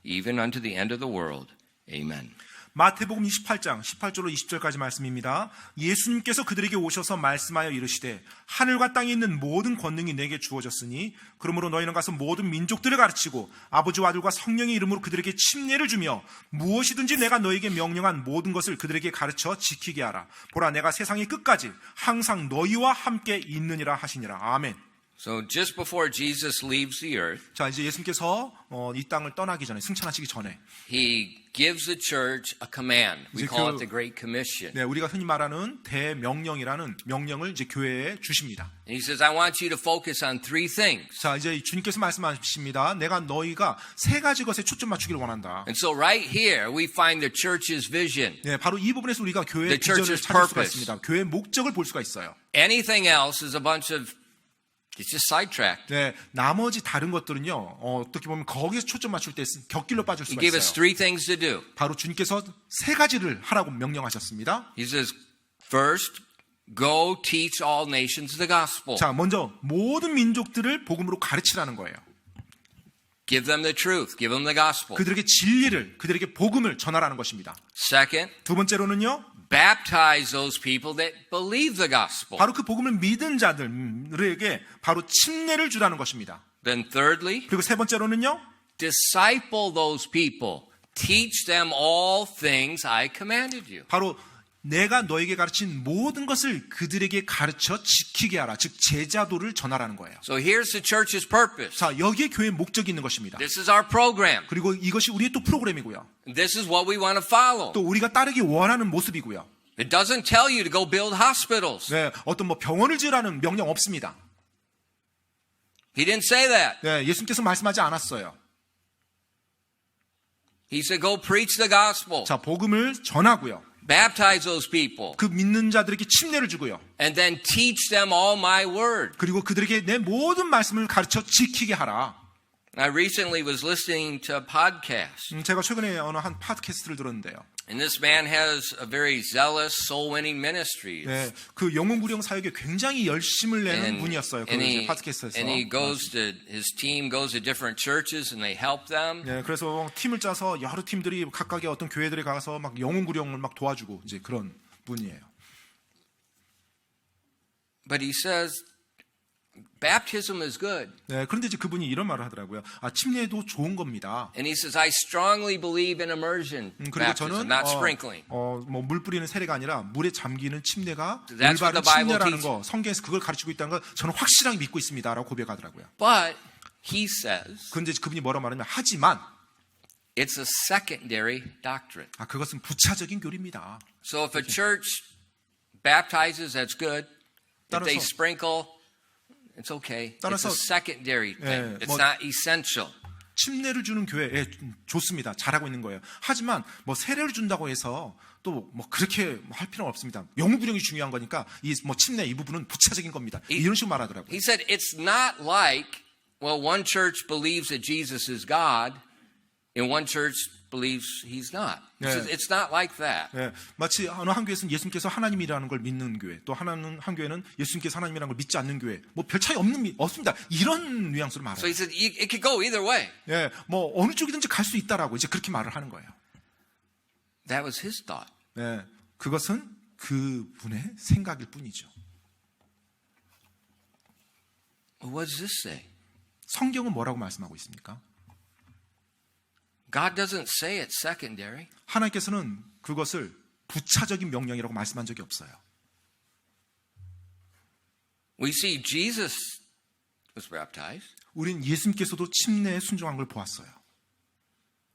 Speaker 1: even unto the end of the world. Amen.
Speaker 2: 마태복음 28장 18절로 20절까지 말씀입니다. 예수님께서 그들에게 오셔서 말씀하여 이르시되 하늘과 땅에 있는 모든 권능이 내게 주어졌으니 그러므로 너희는 가서 모든 민족들을 가르치고 아버지와 아들과 성령의 이름으로 그들에게 침례를 주며 무엇이든지 내가 너희에게 명령한 모든 것을 그들에게 가르쳐 지키게 하라. 보라, 내가 세상의 끝까지 항상 너희와 함께 있느니라 하시니라. 아멘.
Speaker 1: So just before Jesus leaves the earth,
Speaker 2: 자, 이제 예수님께서 이 땅을 떠나기 전에, 승천하시기 전에
Speaker 1: he gives the church a command. We
Speaker 2: 이제
Speaker 1: call it the Great Commission.
Speaker 2: 네, 우리가 흔히 말하는 대명령이라는 명령을 이제 교회에 주십니다.
Speaker 1: And he says, I want you to focus on three things.
Speaker 2: 자, 이제 주님께서 말씀하십니다. 내가 너희가 세 가지 것에 초점 맞추기를 원한다.
Speaker 1: And so right here we find the church's vision.
Speaker 2: 네, 바로 이 부분에서 우리가 교회의
Speaker 1: The
Speaker 2: 비전을
Speaker 1: church's
Speaker 2: 찾을 수가
Speaker 1: purpose.
Speaker 2: 있습니다. 교회의 목적을 볼 수가 있어요.
Speaker 1: Anything else is a bunch of, it's just sidetracked.
Speaker 2: 네, 나머지 다른 것들은요, 어떻게 보면 거기서 초점 맞출 때 곁길로 빠질
Speaker 1: He
Speaker 2: 수가
Speaker 1: gave us
Speaker 2: 있어요.
Speaker 1: three things to do.
Speaker 2: 바로 주님께서 세 가지를 하라고 명령하셨습니다.
Speaker 1: He says, first, go teach all nations the gospel.
Speaker 2: 자, 먼저 모든 민족들을 복음으로 가르치라는 거예요.
Speaker 1: Give them the truth. Give them the gospel.
Speaker 2: 그들에게 진리를, 그들에게 복음을 전하라는 것입니다.
Speaker 1: Second,
Speaker 2: 두 번째로는요,
Speaker 1: baptize those people that believe the gospel.
Speaker 2: 바로 그 복음을 믿은 자들에게 바로 침례를 주라는 것입니다.
Speaker 1: Then thirdly,
Speaker 2: 그리고 세 번째로는요,
Speaker 1: disciple those people. Teach them all things I commanded you.
Speaker 2: 바로 내가 너에게 가르친 모든 것을 그들에게 가르쳐 지키게 하라. 즉 제자도를 전하라는 거예요.
Speaker 1: So here's the church's purpose.
Speaker 2: 자, 여기에 교회의 목적이 있는 것입니다.
Speaker 1: This is our program.
Speaker 2: 그리고 이것이 우리의 또 프로그램이고요.
Speaker 1: This is what we want to follow.
Speaker 2: 또 우리가 따르기 원하는 모습이고요.
Speaker 1: It doesn't tell you to go build hospitals.
Speaker 2: 네, 어떤 뭐 병원을 지으라는 명령 없습니다.
Speaker 1: He didn't say that.
Speaker 2: 네, 예수님께서 말씀하지 않았어요.
Speaker 1: He said, go preach the gospel.
Speaker 2: 자, 복음을 전하고요.
Speaker 1: Baptize those people.
Speaker 2: 그 믿는 자들에게 침례를 주고요.
Speaker 1: And then teach them all my word.
Speaker 2: 그리고 그들에게 내 모든 말씀을 가르쳐 지키게 하라.
Speaker 1: I recently was listening to a podcast.
Speaker 2: 제가 최근에 어느 한 팟캐스트를 들었는데요.
Speaker 1: And this man has a very zealous soul-winning ministry.
Speaker 2: 네, 그 영혼구령 사역에 굉장히 열심을 내는 분이었어요. 그 팟캐스트에서.
Speaker 1: and he goes to, his team goes to different churches and they help them.
Speaker 2: 네, 그래서 팀을 짜서 여러 팀들이 각각의 어떤 교회들에 가서 막 영혼구령을 막 도와주고 이제 그런 분이에요.
Speaker 1: But he says, baptism is good.
Speaker 2: 네, 그런데 이제 그분이 이런 말을 하더라고요. 아, 침례도 좋은 겁니다.
Speaker 1: And he says, I strongly believe in immersion
Speaker 2: 그리고
Speaker 1: baptism,
Speaker 2: 저는
Speaker 1: not sprinkling.
Speaker 2: 뭐 물 뿌리는 세례가 아니라 물에 잠기는 침례가
Speaker 1: That's what
Speaker 2: 올바른
Speaker 1: the Bible
Speaker 2: 침례라는
Speaker 1: teaches.
Speaker 2: 거 성경에서 그걸 가르치고 있다는 걸 저는 확실하게 믿고 있습니다라고 고백하더라고요.
Speaker 1: But he says,
Speaker 2: 그런데 그분이 뭐라고 말하냐면 하지만
Speaker 1: it's a secondary doctrine.
Speaker 2: 아, 그것은 부차적인 교리입니다.
Speaker 1: So if a church baptizes, that's good. If they
Speaker 2: 따라서-
Speaker 1: sprinkle, it's okay. It's a
Speaker 2: 따라서-
Speaker 1: secondary thing.
Speaker 2: 예,
Speaker 1: It's
Speaker 2: 뭐-
Speaker 1: not essential.
Speaker 2: 침례를 주는 교회 좋습니다. 잘하고 있는 거예요. 하지만 뭐 세례를 준다고 해서 또 뭐 그렇게 할 필요는 없습니다. 영구령이 중요한 거니까 이 뭐 침례 이 부분은 부차적인 겁니다. 이런 식으로 말하더라고요.
Speaker 1: He said it's not like, well, one church believes that Jesus is God, and one church believes he's not.
Speaker 2: Yeah.
Speaker 1: It's not like that.
Speaker 2: 예, 마치 어느 한 교회에서는 예수님께서 하나님이라는 걸 믿는 교회, 또 한 교회는 예수님께서 하나님이라는 걸 믿지 않는 교회, 뭐 별 차이 없습니다. 이런 뉘앙스로 말해요.
Speaker 1: So he said it could go either way.
Speaker 2: 예, 뭐 어느 쪽이든지 갈 수 있다라고 이제 그렇게 말을 하는 거예요.
Speaker 1: That was his thought.
Speaker 2: 예, 그것은 그분의 생각일 뿐이죠.
Speaker 1: Well, what does this say?
Speaker 2: 성경은 뭐라고 말씀하고 있습니까?
Speaker 1: God doesn't say it's secondary.
Speaker 2: 하나님께서는 그것을 부차적인 명령이라고 말씀한 적이 없어요.
Speaker 1: We see Jesus was baptized.
Speaker 2: 우린 예수님께서도 침례에 순종한 걸 보았어요.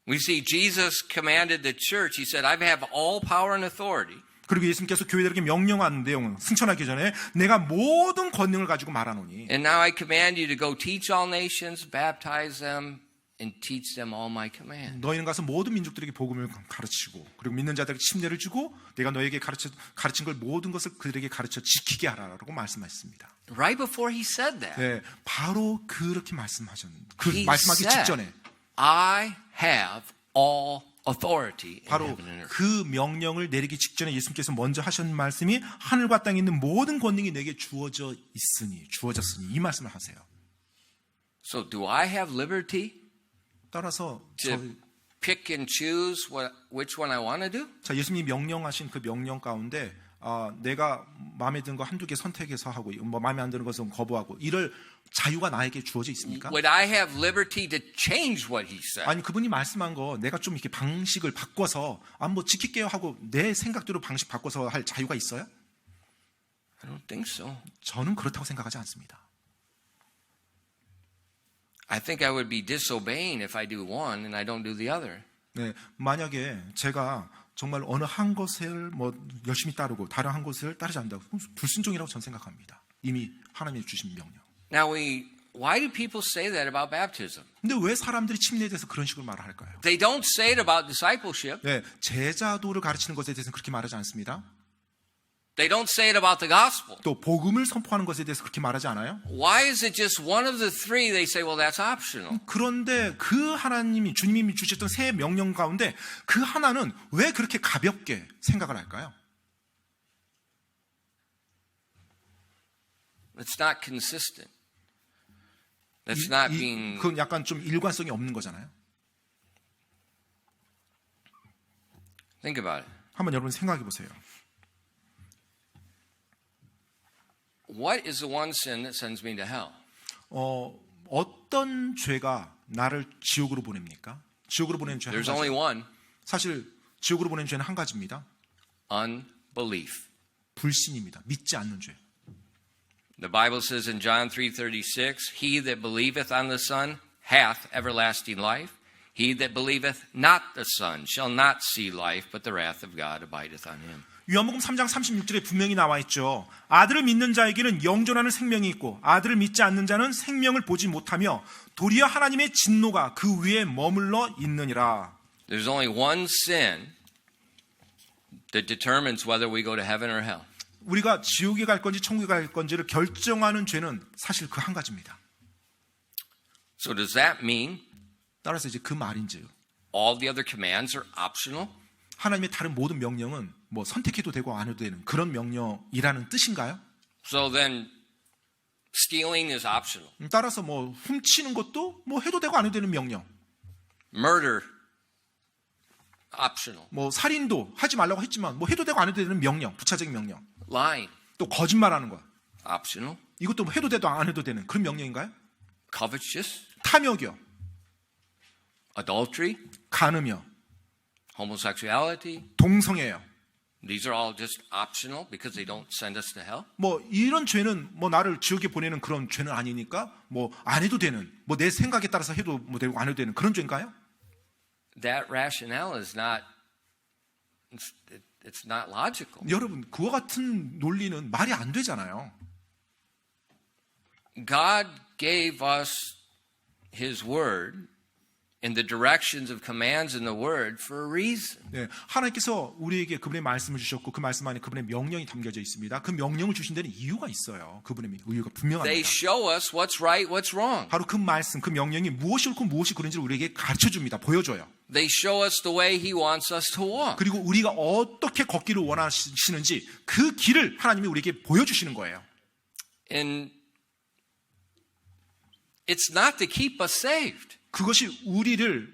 Speaker 1: We see Jesus commanded the church. He said, I have all power and authority.
Speaker 2: 그리고 예수님께서 교회들에게 명령한 내용은 승천하기 전에 내가 모든 권능을 가지고 말하노니
Speaker 1: And now I command you to go teach all nations, baptize them, and teach them all my commands.
Speaker 2: 너희는 가서 모든 민족들에게 복음을 가르치고 그리고 믿는 자들에게 침례를 주고 내가 너에게 가르친 걸 모든 것을 그들에게 가르쳐 지키게 하라라고 말씀하셨습니다.
Speaker 1: Right before he said that,
Speaker 2: 네, 바로 그렇게 말씀하셨는데
Speaker 1: he
Speaker 2: 말씀하기
Speaker 1: said,
Speaker 2: 직전에
Speaker 1: I have all authority in
Speaker 2: 바로
Speaker 1: heaven and earth.
Speaker 2: 그 명령을 내리기 직전에 예수님께서 먼저 하신 말씀이 하늘과 땅에 있는 모든 권능이 내게 주어졌으니 이 말씀을 하세요.
Speaker 1: So do I have liberty
Speaker 2: 따라서
Speaker 1: to pick and choose which one I want to do?
Speaker 2: 자, 예수님이 명령하신 그 명령 가운데 내가 마음에 드는 거 한두 개 선택해서 하고 뭐 마음에 안 드는 것은 거부하고 이럴 자유가 나에게 주어져 있습니까?
Speaker 1: Would I have liberty to change what he said?
Speaker 2: 아니 그분이 말씀한 거 내가 좀 이렇게 방식을 바꿔서 뭐 지킬게요 하고 내 생각대로 방식 바꿔서 할 자유가 있어요?
Speaker 1: I don't think so.
Speaker 2: 저는 그렇다고 생각하지 않습니다.
Speaker 1: I think I would be disobeying if I do one and I don't do the other.
Speaker 2: 네, 만약에 제가 정말 어느 한 것을 뭐 열심히 따르고 다른 한 것을 따르지 않는다고 불순종이라고 저는 생각합니다. 이미 하나님이 주신 명령.
Speaker 1: Now why do people say that about baptism?
Speaker 2: 근데 왜 사람들이 침례에 대해서 그런 식으로 말을 할까요?
Speaker 1: They don't say it about discipleship.
Speaker 2: 네, 제자도를 가르치는 것에 대해서는 그렇게 말하지 않습니다.
Speaker 1: They don't say it about the gospel.
Speaker 2: 또 복음을 선포하는 것에 대해서 그렇게 말하지 않아요?
Speaker 1: Why is it just one of the three they say, well, that's optional?
Speaker 2: 그런데 그 하나님이 주님이 주셨던 세 명령 가운데 그 하나는 왜 그렇게 가볍게 생각을 할까요?
Speaker 1: It's not consistent. That's not being...
Speaker 2: 그건 약간 좀 일관성이 없는 거잖아요.
Speaker 1: Think about it.
Speaker 2: 한번 여러분 생각해 보세요.
Speaker 1: What is the one sin that sends me to hell?
Speaker 2: 어떤 죄가 나를 지옥으로 보냅니까? 지옥으로 보내는 죄 한
Speaker 1: There's
Speaker 2: 가지.
Speaker 1: only one.
Speaker 2: 사실 지옥으로 보내는 죄는 한 가지입니다.
Speaker 1: Unbelief.
Speaker 2: 불신입니다. 믿지 않는 죄.
Speaker 1: The Bible says in John 3:36, He that believeth on the Son hath everlasting life. He that believeth not the Son shall not see life, but the wrath of God abideth on him.
Speaker 2: 요한복음 3장 36절에 분명히 나와 있죠. 아들을 믿는 자에게는 영존하는 생명이 있고 아들을 믿지 않는 자는 생명을 보지 못하며 도리어 하나님의 진노가 그 위에 머물러 있느니라.
Speaker 1: There's only one sin that determines whether we go to heaven or hell.
Speaker 2: 우리가 지옥에 갈 건지 천국에 갈 건지를 결정하는 죄는 사실 그 한 가지입니다.
Speaker 1: So does that mean
Speaker 2: 따라서 이제 그 말인지요.
Speaker 1: all the other commands are optional?
Speaker 2: 하나님의 다른 모든 명령은 뭐 선택해도 되고 안 해도 되는 그런 명령이라는 뜻인가요?
Speaker 1: So then stealing is optional.
Speaker 2: 따라서 뭐 훔치는 것도 뭐 해도 되고 안 해도 되는 명령.
Speaker 1: Murder, optional.
Speaker 2: 뭐 살인도 하지 말라고 했지만 뭐 해도 되고 안 해도 되는 명령, 부차적인 명령.
Speaker 1: Lying,
Speaker 2: 또 거짓말하는 거.
Speaker 1: optional.
Speaker 2: 이것도 뭐 해도 되도 안 해도 되는 그런 명령인가요?
Speaker 1: Covetous,
Speaker 2: 탐욕이요.
Speaker 1: adultery,
Speaker 2: 간음이요.
Speaker 1: homosexuality.
Speaker 2: 동성애요.
Speaker 1: These are all just optional because they don't send us to hell.
Speaker 2: 뭐 이런 죄는 뭐 나를 지옥에 보내는 그런 죄는 아니니까 뭐 안 해도 되는 뭐 내 생각에 따라서 해도 뭐 되고 안 해도 되는 그런 죄인가요?
Speaker 1: That rationale is not it's not logical.
Speaker 2: 여러분 그와 같은 논리는 말이 안 되잖아요.
Speaker 1: God gave us his word in the directions of commands in the word for a reason.
Speaker 2: 네, 하나님께서 우리에게 그분의 말씀을 주셨고 그 말씀 안에 그분의 명령이 담겨져 있습니다. 그 명령을 주신 데는 이유가 있어요. 그분의 이유가
Speaker 1: They
Speaker 2: 분명합니다.
Speaker 1: show us what's right, what's wrong.
Speaker 2: 바로 그 말씀, 그 명령이 무엇이 옳고 무엇이 그른지를 우리에게 가르쳐 줍니다. 보여줘요.
Speaker 1: They show us the way He wants us to walk.
Speaker 2: 그리고 우리가 어떻게 걷기를 원하시는지 그 길을 하나님이 우리에게 보여주시는 거예요.
Speaker 1: And it's not to keep us saved.
Speaker 2: 그것이 우리를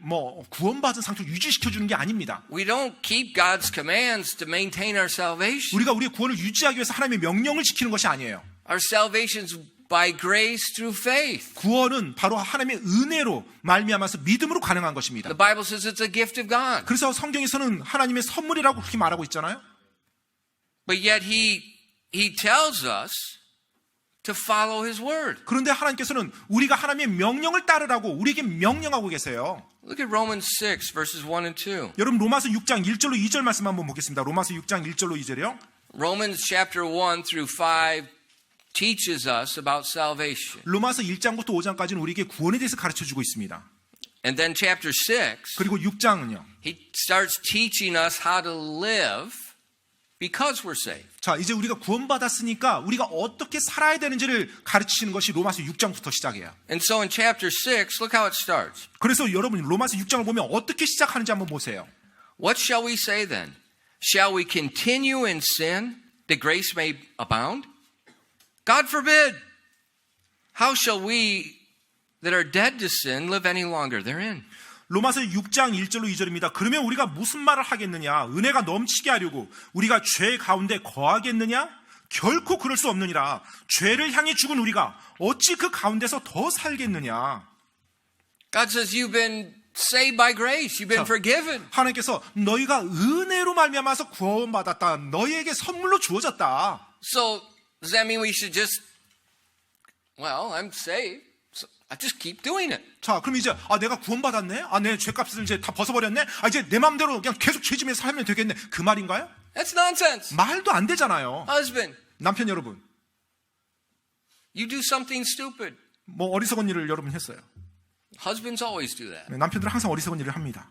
Speaker 2: 구원받은 상태로 유지시켜 주는 게 아닙니다.
Speaker 1: We don't keep God's commands to maintain our salvation.
Speaker 2: 우리가 우리의 구원을 유지하기 위해서 하나님의 명령을 지키는 것이 아니에요.
Speaker 1: Our salvation's by grace through faith.
Speaker 2: 구원은 바로 하나님의 은혜로 말미암아서 믿음으로 가능한 것입니다.
Speaker 1: The Bible says it's a gift of God.
Speaker 2: 그래서 성경에서는 하나님의 선물이라고 그렇게 말하고 있잖아요.
Speaker 1: But yet He tells us to follow His word.
Speaker 2: 그런데 하나님께서는 우리가 하나님의 명령을 따르라고 우리에게 명령하고 계세요.
Speaker 1: Look at Romans 6 verses 1 and 2.
Speaker 2: 여러분 로마서 6장 1절로 2절 말씀 한번 보겠습니다. 로마서 6장 1절로 2절이요.
Speaker 1: Romans chapter 1 through 5 teaches us about salvation.
Speaker 2: 로마서 1장부터 5장까지는 우리에게 구원에 대해서 가르쳐주고 있습니다.
Speaker 1: And then chapter 6,
Speaker 2: 그리고 6장은요.
Speaker 1: he starts teaching us how to live because we're saved.
Speaker 2: 자, 이제 우리가 구원받았으니까 우리가 어떻게 살아야 되는지를 가르치는 것이 로마서 6장부터 시작이에요.
Speaker 1: And so in chapter 6, look how it starts.
Speaker 2: 그래서 여러분 로마서 6장을 보면 어떻게 시작하는지 한번 보세요.
Speaker 1: What shall we say then? Shall we continue in sin that grace may abound? God forbid. How shall we that are dead to sin live any longer therein?
Speaker 2: 로마서 6장 1절로 2절입니다. 그러면 우리가 무슨 말을 하겠느냐? 은혜가 넘치게 하려고 우리가 죄 가운데 거하겠느냐? 결코 그럴 수 없느니라. 죄를 향해 죽은 우리가 어찌 그 가운데서 더 살겠느냐?
Speaker 1: God says you've been saved by grace. You've been forgiven.
Speaker 2: 하나님께서 너희가 은혜로 말미암아서 구원받았다. 너희에게 선물로 주어졌다.
Speaker 1: So does that mean we should just, well, I'm saved, so I just keep doing it?
Speaker 2: 자, 그럼 이제 내가 구원받았네? 내 죄값을 이제 다 벗어버렸네? 이제 내 마음대로 그냥 계속 죄지면서 살면 되겠네. 그 말인가요?
Speaker 1: That's nonsense.
Speaker 2: 말도 안 되잖아요.
Speaker 1: Husband,
Speaker 2: 남편 여러분,
Speaker 1: you do something stupid.
Speaker 2: 어리석은 일을 여러분 했어요.
Speaker 1: Husbands always do that.
Speaker 2: 남편들은 항상 어리석은 일을 합니다.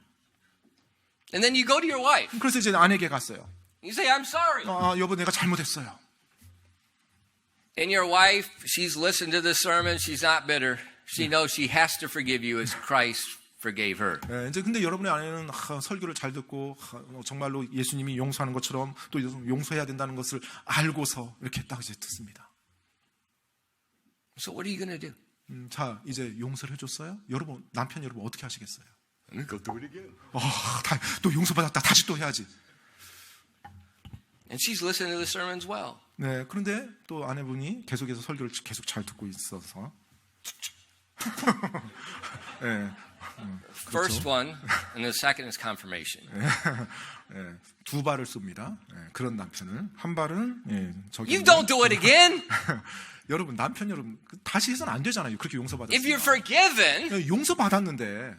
Speaker 1: And then you go to your wife.
Speaker 2: 그래서 이제 아내에게 갔어요.
Speaker 1: You say, I'm sorry.
Speaker 2: 여보, 내가 잘못했어요.
Speaker 1: And your wife, she's listened to the sermon. She's not bitter. She knows she has to forgive you as Christ forgave her.
Speaker 2: 이제 근데 여러분의 아내는 설교를 잘 듣고 정말로 예수님이 용서하는 것처럼 또 용서해야 된다는 것을 알고서 이렇게 딱 이제 듣습니다.
Speaker 1: So what are you going to do?
Speaker 2: 자, 이제 용서를 해줬어요? 여러분, 남편 여러분 어떻게 하시겠어요?
Speaker 1: Go do it again.
Speaker 2: 또 용서받았다. 다시 또 해야지.
Speaker 1: And she's listening to the sermons well.
Speaker 2: 네, 그런데 또 아내분이 계속해서 설교를 계속 잘 듣고 있어서 네,
Speaker 1: First one, and the second is confirmation.
Speaker 2: 네, 두 발을 쏩니다. 네, 그런 남편을 한 발은 저기.
Speaker 1: You don't do it again.
Speaker 2: 여러분, 남편 여러분 다시 해서는 안 되잖아요. 그렇게
Speaker 1: If
Speaker 2: 용서받았어요.
Speaker 1: you're forgiven,
Speaker 2: 용서받았는데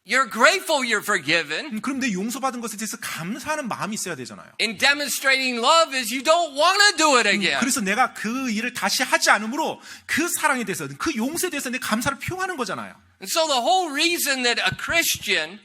Speaker 1: you're grateful you're forgiven.
Speaker 2: 그런데 용서받은 것에 대해서 감사하는 마음이 있어야 되잖아요.
Speaker 1: And demonstrating love is you don't want to do it again.
Speaker 2: 그래서 내가 그 일을 다시 하지 않으므로 그 사랑에 대해서 그 용서에 대해서 내 감사를 표하는 거잖아요.
Speaker 1: And so the whole reason that a Christian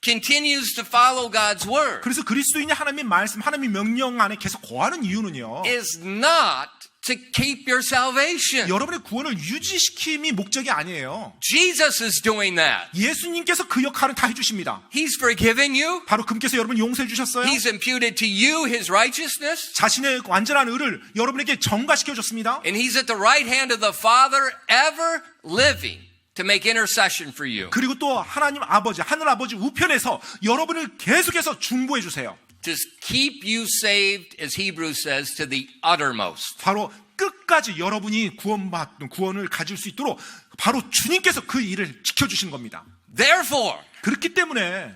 Speaker 1: continues to follow God's word
Speaker 2: 그래서 그리스도인이 하나님의 말씀, 하나님의 명령 안에 계속 거하는 이유는요.
Speaker 1: is not to keep your salvation.
Speaker 2: 여러분의 구원을 유지시킴이 목적이 아니에요.
Speaker 1: Jesus is doing that.
Speaker 2: 예수님께서 그 역할을 다 해주십니다.
Speaker 1: He's forgiven you.
Speaker 2: 바로 그분께서 여러분 용서해 주셨어요.
Speaker 1: He's imputed to you his righteousness.
Speaker 2: 자신의 완전한 의를 여러분에게 전가시켜 줬습니다.
Speaker 1: And he's at the right hand of the Father ever living to make intercession for you.
Speaker 2: 그리고 또 하나님 아버지, 하늘 아버지 우편에서 여러분을 계속해서 중보해 주세요.
Speaker 1: To keep you saved, as Hebrews says, to the uttermost.
Speaker 2: 바로 끝까지 여러분이 구원을 가질 수 있도록 바로 주님께서 그 일을 지켜주시는 겁니다.
Speaker 1: Therefore,
Speaker 2: 그렇기 때문에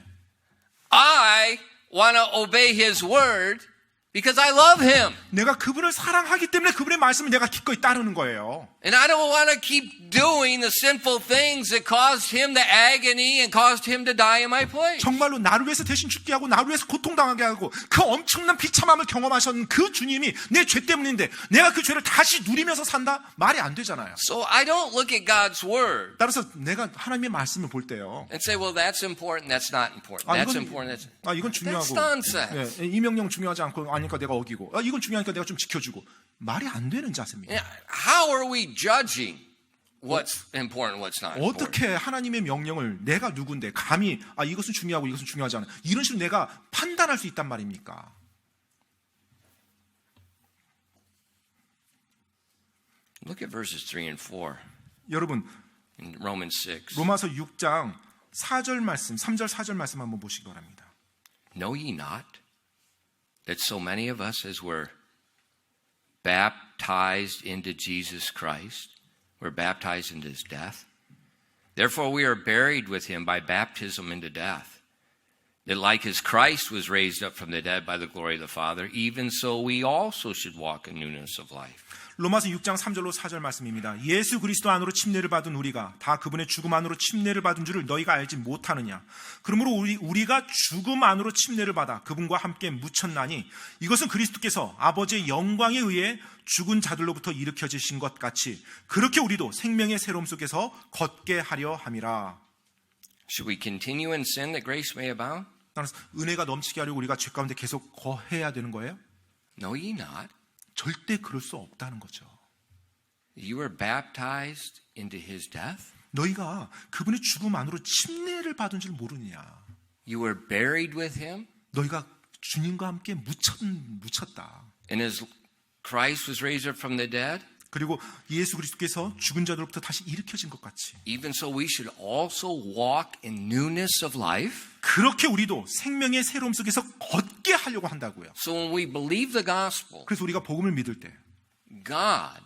Speaker 1: I want to obey his word because I love him.
Speaker 2: 내가 그분을 사랑하기 때문에 그분의 말씀을 내가 기꺼이 따르는 거예요.
Speaker 1: And I don't want to keep doing the sinful things that caused him the agony and caused him to die in my place.
Speaker 2: 정말로 나를 위해서 대신 죽게 하고 나를 위해서 고통당하게 하고 그 엄청난 비참함을 경험하셨는 그 주님이 내 죄 때문인데 내가 그 죄를 다시 누리면서 산다? 말이 안 되잖아요.
Speaker 1: So I don't look at God's word
Speaker 2: 따라서 내가 하나님의 말씀을 볼 때요.
Speaker 1: and say, well, that's important, that's not important. That's important. That's...
Speaker 2: 이건 중요하고
Speaker 1: That's nonsense.
Speaker 2: 이 명령 중요하지 않고 아니까 내가 어기고 이건 중요하니까 내가 좀 지켜주고 말이 안 되는 자세입니다.
Speaker 1: How are we judging what's important, what's not important.
Speaker 2: 어떻게 하나님의 명령을 내가 누군데 감히 이것은 중요하고 이것은 중요하지 않아 이런 식으로 내가 판단할 수 있단 말입니까?
Speaker 1: Look at verses 3 and 4
Speaker 2: 여러분
Speaker 1: in Romans 6.
Speaker 2: 로마서 6장 4절 말씀, 3절 4절 말씀 한번 보시기 바랍니다.
Speaker 1: Know ye not that so many of us as were baptized into Jesus Christ were baptized into his death? Therefore we are buried with him by baptism into death, that like as Christ was raised up from the dead by the glory of the Father, even so we also should walk in newness of life.
Speaker 2: 로마서 6장 3절로 4절 말씀입니다. 예수 그리스도 안으로 침례를 받은 우리가 다 그분의 죽음 안으로 침례를 받은 줄을 너희가 알지 못하느냐. 그러므로 우리가 죽음 안으로 침례를 받아 그분과 함께 묻혔나니 이것은 그리스도께서 아버지의 영광에 의해 죽은 자들로부터 일으켜지신 것 같이 그렇게 우리도 생명의 새로움 속에서 걷게 하려 함이라.
Speaker 1: Should we continue in sin that grace may abound?
Speaker 2: 따라서 은혜가 넘치게 하려고 우리가 죄 가운데 계속 거해야 되는 거예요?
Speaker 1: Know ye not?
Speaker 2: 절대 그럴 수 없다는 거죠.
Speaker 1: You were baptized into his death?
Speaker 2: 너희가 그분의 죽음 안으로 침례를 받은 줄 모르느냐.
Speaker 1: You were buried with him?
Speaker 2: 너희가 주님과 함께 묻혔다.
Speaker 1: And as Christ was raised up from the dead?
Speaker 2: 그리고 예수 그리스도께서 죽은 자들로부터 다시 일으켜진 것 같이
Speaker 1: Even so we should also walk in newness of life?
Speaker 2: 그렇게 우리도 생명의 새로움 속에서 걷게 하려고 한다고요.
Speaker 1: So when we believe the gospel,
Speaker 2: 그래서 우리가 복음을 믿을 때
Speaker 1: God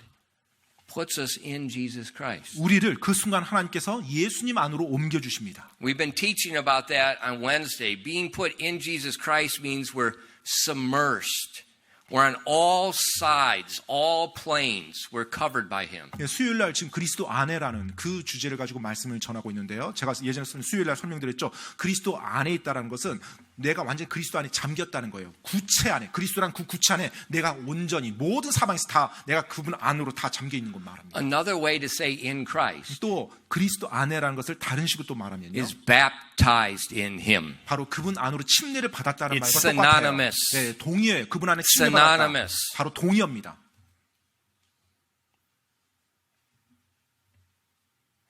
Speaker 1: puts us in Jesus Christ.
Speaker 2: 우리를 그 순간 하나님께서 예수님 안으로 옮겨주십니다.
Speaker 1: We've been teaching about that on Wednesday. Being put in Jesus Christ means we're submersed. We're on all sides, all planes. We're covered by him.
Speaker 2: 수요일 날 지금 그리스도 안에라는 그 주제를 가지고 말씀을 전하고 있는데요. 제가 예전에 수요일 날 설명드렸죠. 그리스도 안에 있다는 것은 내가 완전히 그리스도 안에 잠겼다는 거예요. 구체 안에, 그리스도란 그 구체 안에 내가 온전히 모든 사방에서 다 내가 그분 안으로 다 잠겨 있는 것 말합니다.
Speaker 1: Another way to say in Christ
Speaker 2: 또 그리스도 안에라는 것을 다른 식으로 또 말하면요.
Speaker 1: is baptized in him.
Speaker 2: 바로 그분 안으로 침례를 받았다는
Speaker 1: It's
Speaker 2: 말과 똑같아요.
Speaker 1: synonymous.
Speaker 2: 네, 동의해요. 그분 안에 침례 받았다.
Speaker 1: Synonymous.
Speaker 2: 바로 동의어입니다.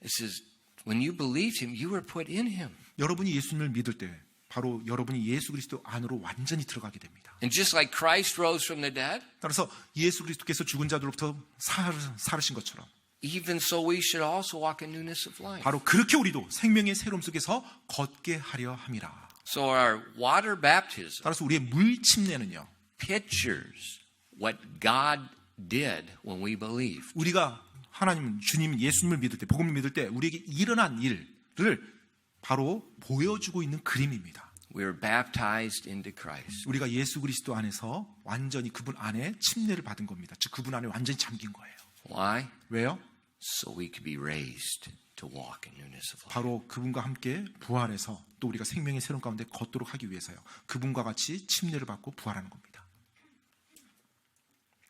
Speaker 1: It says, when you believed him, you were put in him.
Speaker 2: 여러분이 예수님을 믿을 때 바로 여러분이 예수 그리스도 안으로 완전히 들어가게 됩니다.
Speaker 1: And just like Christ rose from the dead,
Speaker 2: 따라서 예수 그리스도께서 죽은 자들로부터 살으신 것처럼
Speaker 1: even so we should also walk in newness of life.
Speaker 2: 바로 그렇게 우리도 생명의 새로움 속에서 걷게 하려 함이라.
Speaker 1: So our water baptism
Speaker 2: 따라서 우리의 물 침례는요.
Speaker 1: pictures what God did when we believed.
Speaker 2: 우리가 하나님, 주님, 예수님을 믿을 때, 복음을 믿을 때 우리에게 일어난 일을 바로 보여주고 있는 그림입니다.
Speaker 1: We were baptized into Christ.
Speaker 2: 우리가 예수 그리스도 안에서 완전히 그분 안에 침례를 받은 겁니다. 즉 그분 안에 완전히 잠긴 거예요.
Speaker 1: Why?
Speaker 2: 왜요?
Speaker 1: So we could be raised to walk in newness of life.
Speaker 2: 바로 그분과 함께 부활해서 또 우리가 생명의 새로운 가운데 걷도록 하기 위해서요. 그분과 같이 침례를 받고 부활하는 겁니다.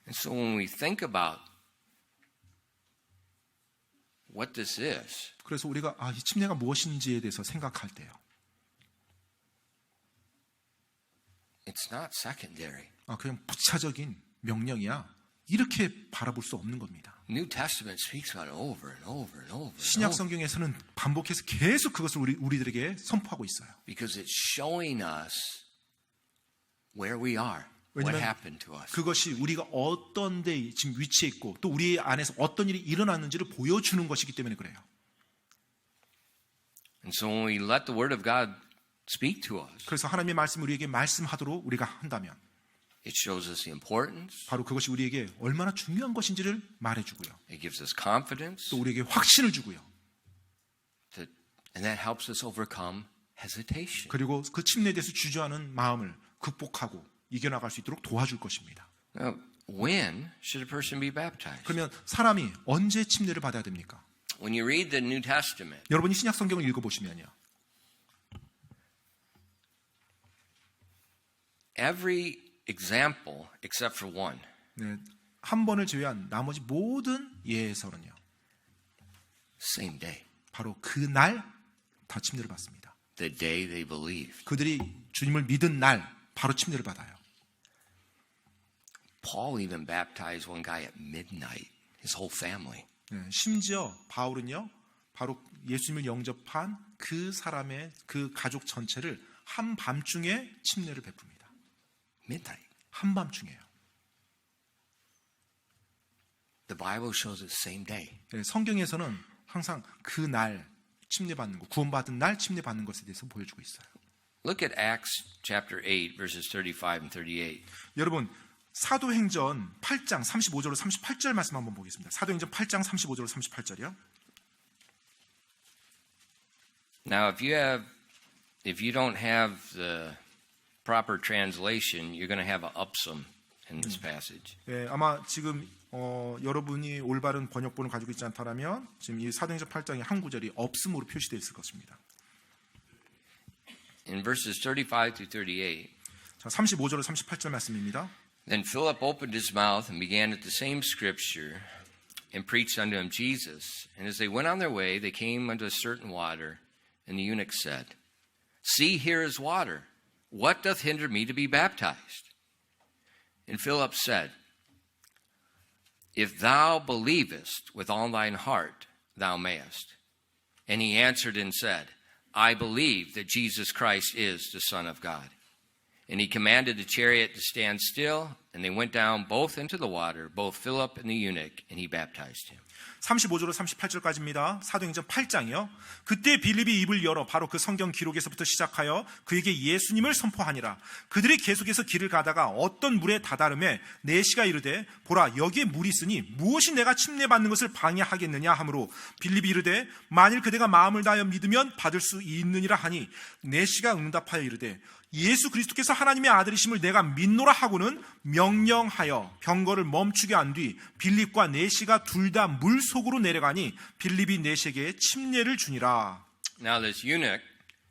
Speaker 1: And so when we think about what this is,
Speaker 2: 그래서 우리가 이 침례가 무엇인지에 대해서 생각할 때요.
Speaker 1: it's not secondary.
Speaker 2: 그냥 부차적인 명령이야. 이렇게 바라볼 수 없는 겁니다.
Speaker 1: New Testament speaks about it over and over and over.
Speaker 2: 신약 성경에서는 반복해서 계속 그것을 우리들에게 선포하고 있어요.
Speaker 1: Because it's showing us where we are, what
Speaker 2: 왜냐면
Speaker 1: happened to us.
Speaker 2: 그것이 우리가 어떤 데 지금 위치해 있고 또 우리 안에서 어떤 일이 일어났는지를 보여주는 것이기 때문에 그래요.
Speaker 1: And so when we let the Word of God speak to us,
Speaker 2: 그래서 하나님의 말씀을 우리에게 말씀하도록 우리가 한다면
Speaker 1: it shows us the importance,
Speaker 2: 바로 그것이 우리에게 얼마나 중요한 것인지를 말해주고요.
Speaker 1: it gives us confidence,
Speaker 2: 또 우리에게 확신을 주고요.
Speaker 1: and that helps us overcome hesitation.
Speaker 2: 그리고 그 침례에 대해서 주저하는 마음을 극복하고 이겨나갈 수 있도록 도와줄 것입니다.
Speaker 1: Now, when should a person be baptized?
Speaker 2: 그러면 사람이 언제 침례를 받아야 됩니까?
Speaker 1: When you read the New Testament,
Speaker 2: 여러분이 신약 성경을 읽어보시면요.
Speaker 1: every example except for one
Speaker 2: 네, 한 번을 제외한 나머지 모든 예에서는요.
Speaker 1: same day,
Speaker 2: 바로 그날 다 침례를 받습니다.
Speaker 1: the day they believed.
Speaker 2: 그들이 주님을 믿은 날 바로 침례를 받아요.
Speaker 1: Paul even baptized one guy at midnight, his whole family.
Speaker 2: 네, 심지어 바울은요, 바로 예수님을 영접한 그 사람의 그 가족 전체를 한밤중에 침례를 베풉니다.
Speaker 3: Midnight.
Speaker 2: 한밤중에요.
Speaker 3: The Bible shows it same day.
Speaker 2: 네, 성경에서는 항상 그 날 침례받는 것, 구원받은 날 침례받는 것에 대해서 보여주고 있어요.
Speaker 1: Look at Acts chapter 8, verses 35 and 38.
Speaker 2: 여러분, 사도행전 8장 35절로 38절 말씀 한번 보겠습니다. 사도행전 8장 35절로 38절이요.
Speaker 1: Now, if you don't have the proper translation, you're going to have an upsum in this passage.
Speaker 2: 예, 아마 지금 여러분이 올바른 번역본을 가지고 있지 않다면 지금 이 사도행전 8장의 한 구절이 없음으로 표시되어 있을 것입니다.
Speaker 1: In verses 35 through 38,
Speaker 2: 자, 35절로 38절 말씀입니다.
Speaker 1: then Philip opened his mouth and began at the same scripture and preached unto him Jesus. And as they went on their way, they came unto a certain water, and the eunuch said, See, here is water. What doth hinder me to be baptized? And Philip said, If thou believest with all thine heart, thou mayest. And he answered and said, I believe that Jesus Christ is the Son of God. And he commanded the chariot to stand still, and they went down both into the water, both Philip and the eunuch, and he baptized him.
Speaker 2: 35절로 38절까지입니다. 사도행전 8장이요. 그때 빌립이 입을 열어 바로 그 성경 기록에서부터 시작하여 그에게 예수님을 선포하니라. 그들이 계속해서 길을 가다가 어떤 물에 다다름에 내시가 이르되 보라 여기에 물이 있으니 무엇이 내가 침례받는 것을 방해하겠느냐 하므로 빌립이 이르되 만일 그대가 마음을 다하여 믿으면 받을 수 있느니라 하니 내시가 응답하여 이르되 예수 그리스도께서 하나님의 아들이심을 내가 믿노라 하고는 명령하여 병거를 멈추게 한 뒤 빌립과 내시가 둘 다 물 속으로 내려가니 빌립이 내시에게 침례를 주니라.
Speaker 1: Now this eunuch,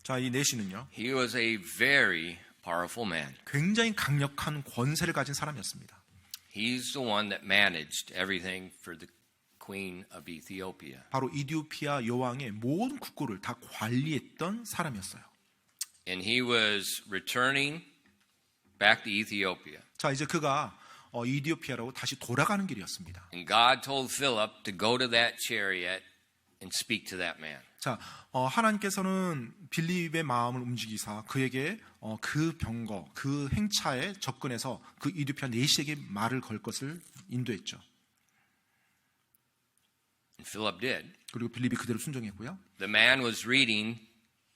Speaker 2: 자, 이 내시는요,
Speaker 1: he was a very powerful man.
Speaker 2: 굉장히 강력한 권세를 가진 사람이었습니다.
Speaker 1: He's the one that managed everything for the queen of Ethiopia.
Speaker 2: 바로 이디오피아 여왕의 모든 국고를 다 관리했던 사람이었어요.
Speaker 1: And he was returning back to Ethiopia.
Speaker 2: 자, 이제 그가 이디오피아로 다시 돌아가는 길이었습니다.
Speaker 1: And God told Philip to go to that chariot and speak to that man.
Speaker 2: 자, 하나님께서는 빌립의 마음을 움직이사 그에게 그 병거, 그 행차에 접근해서 그 이디오피아 내시에게 말을 걸 것을 인도했죠.
Speaker 1: And Philip did.
Speaker 2: 그리고 빌립이 그대로 순종했고요.
Speaker 1: The man was reading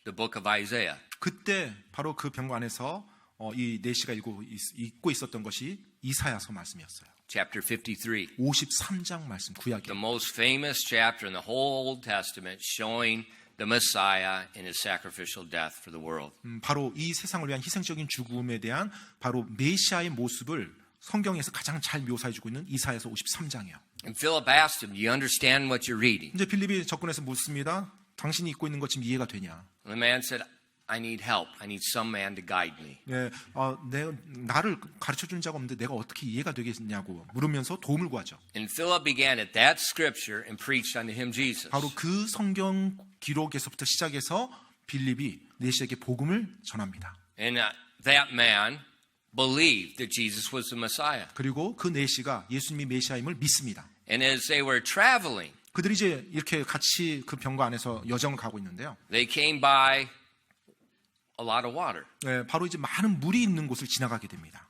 Speaker 1: the book of Isaiah.
Speaker 2: 그때 바로 그 병거 안에서 이 내시가 읽고 있었던 것이 이사야서 말씀이었어요.
Speaker 1: Chapter 53.
Speaker 2: 53장 말씀, 구약의
Speaker 1: The most famous chapter in the whole Old Testament showing the Messiah in his sacrificial death for the world.
Speaker 2: 바로 이 세상을 위한 희생적인 죽음에 대한 바로 메시아의 모습을 성경에서 가장 잘 묘사해주고 있는 이사야서 53장이에요.
Speaker 1: And Philip asked him, Do you understand what you're reading?
Speaker 2: 이제 빌립이 접근해서 묻습니다. 당신이 읽고 있는 것 지금 이해가 되냐?
Speaker 1: And the man said, I need help. I need some man to guide me.
Speaker 2: 네, 나를 가르쳐주는 자가 없는데 내가 어떻게 이해가 되겠냐고 물으면서 도움을 구하죠.
Speaker 1: And Philip began at that scripture and preached unto him Jesus.
Speaker 2: 바로 그 성경 기록에서부터 시작해서 빌립이 내시에게 복음을 전합니다.
Speaker 1: And that man believed that Jesus was the Messiah.
Speaker 2: 그리고 그 내시가 예수님이 메시아임을 믿습니다.
Speaker 1: And as they were traveling,
Speaker 2: 그들이 이제 이렇게 같이 그 병거 안에서 여정을 가고 있는데요.
Speaker 1: they came by a lot of water.
Speaker 2: 네, 바로 이제 많은 물이 있는 곳을 지나가게 됩니다.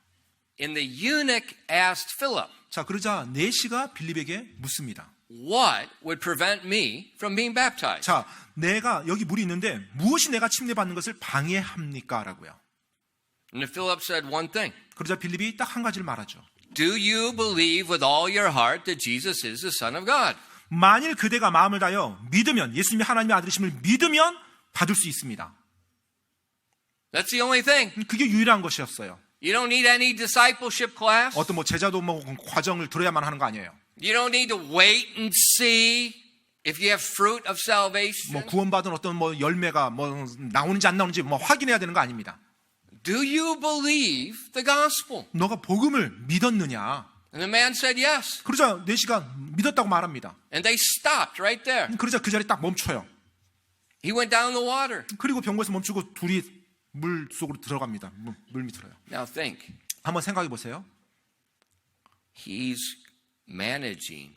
Speaker 1: And the eunuch asked Philip,
Speaker 2: 자, 그러자 내시가 빌립에게 묻습니다.
Speaker 1: What would prevent me from being baptized?
Speaker 2: 자, 내가 여기 물이 있는데 무엇이 내가 침례받는 것을 방해합니까? 라고요.
Speaker 1: And Philip said one thing.
Speaker 2: 그러자 빌립이 딱 한 가지를 말하죠.
Speaker 1: Do you believe with all your heart that Jesus is the Son of God?
Speaker 2: 만일 그대가 마음을 다하여 믿으면 예수님이 하나님의 아들이심을 믿으면 받을 수 있습니다.
Speaker 1: That's the only thing.
Speaker 2: 그게 유일한 것이었어요.
Speaker 1: You don't need any discipleship class.
Speaker 2: 어떤 제자도 과정을 들어야만 하는 거 아니에요.
Speaker 1: You don't need to wait and see if you have fruit of salvation.
Speaker 2: 구원받은 어떤 열매가 나오는지 안 나오는지 확인해야 되는 거 아닙니다.
Speaker 1: Do you believe the gospel?
Speaker 2: 너가 복음을 믿었느냐?
Speaker 1: And the man said yes.
Speaker 2: 그러자 내시가 믿었다고 말합니다.
Speaker 1: And they stopped right there.
Speaker 2: 그러자 그 자리에 딱 멈춰요.
Speaker 1: He went down the water.
Speaker 2: 그리고 병거에서 멈추고 둘이 물 속으로 들어갑니다. 물 밑으로요.
Speaker 1: Now think.
Speaker 2: 한번 생각해 보세요.
Speaker 1: He's managing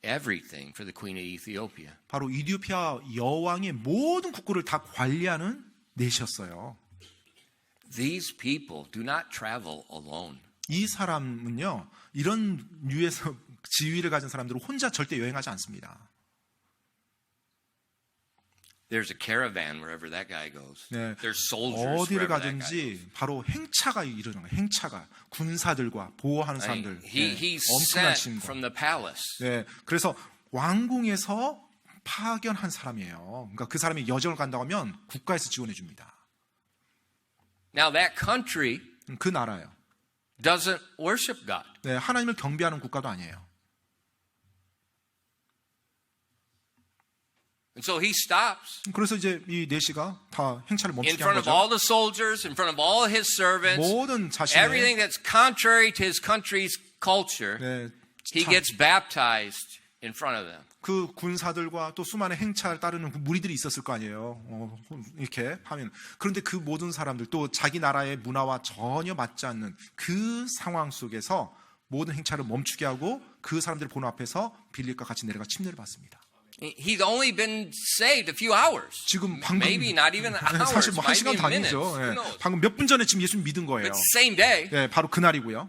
Speaker 3: everything for the queen of Ethiopia.
Speaker 2: 바로 이디오피아 여왕의 모든 국고를 다 관리하는 넷이었어요.
Speaker 3: These people do not travel alone.
Speaker 2: 이 사람은요, 이런 류에서 지위를 가진 사람들은 혼자 절대 여행하지 않습니다.
Speaker 3: There's a caravan wherever that guy goes.
Speaker 2: 네,
Speaker 3: There's soldiers
Speaker 2: 어디를
Speaker 3: wherever that guy goes.
Speaker 2: 가든지 바로 행차가 일어나요. 행차가 군사들과 보호하는
Speaker 3: I mean,
Speaker 2: 사람들,
Speaker 3: he's
Speaker 2: 엄청난
Speaker 3: sent
Speaker 2: 짐과.
Speaker 3: from the palace.
Speaker 2: 네, 그래서 왕궁에서 파견한 사람이에요. 그러니까 그 사람이 여정을 간다고 하면 국가에서 지원해 줍니다.
Speaker 3: Now that country
Speaker 2: 그 나라예요.
Speaker 3: doesn't worship God.
Speaker 2: 네, 하나님을 경배하는 국가도 아니에요.
Speaker 3: And so he stops
Speaker 2: 그래서 이제 이 네시가 다 행차를
Speaker 3: in
Speaker 2: 멈추게 한
Speaker 3: front of
Speaker 2: 거죠.
Speaker 3: all the soldiers, in front of all his servants,
Speaker 2: 모든 자신의
Speaker 3: everything that's contrary to his country's culture,
Speaker 2: 네,
Speaker 3: he gets baptized in front of them.
Speaker 2: 그 군사들과 또 수많은 행차를 따르는 그 무리들이 있었을 거 아니에요. 이렇게 하면 그런데 그 모든 사람들 또 자기 나라의 문화와 전혀 맞지 않는 그 상황 속에서 모든 행차를 멈추게 하고 그 사람들 보는 앞에서 빌립과 같이 내려가 침례를 받습니다.
Speaker 3: He's only been saved a few hours.
Speaker 2: 지금 방금
Speaker 3: Maybe not even hours,
Speaker 2: 사실 뭐 한
Speaker 3: might
Speaker 2: 시간
Speaker 3: be minutes.
Speaker 2: 단위죠.
Speaker 3: Who
Speaker 2: 예.
Speaker 3: knows?
Speaker 2: 방금 몇 분 전에 지금 예수님 믿은 거예요.
Speaker 3: But same day.
Speaker 2: 예, 바로 그날이고요.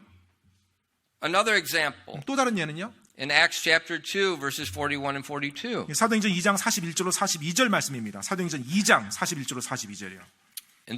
Speaker 3: Another example
Speaker 2: 또 다른 예는요.
Speaker 3: in Acts chapter 2 verses 41 and 42.
Speaker 2: 사도행전 2장 41절로 42절 말씀입니다. 사도행전 2장 41절로 42절이요.
Speaker 3: And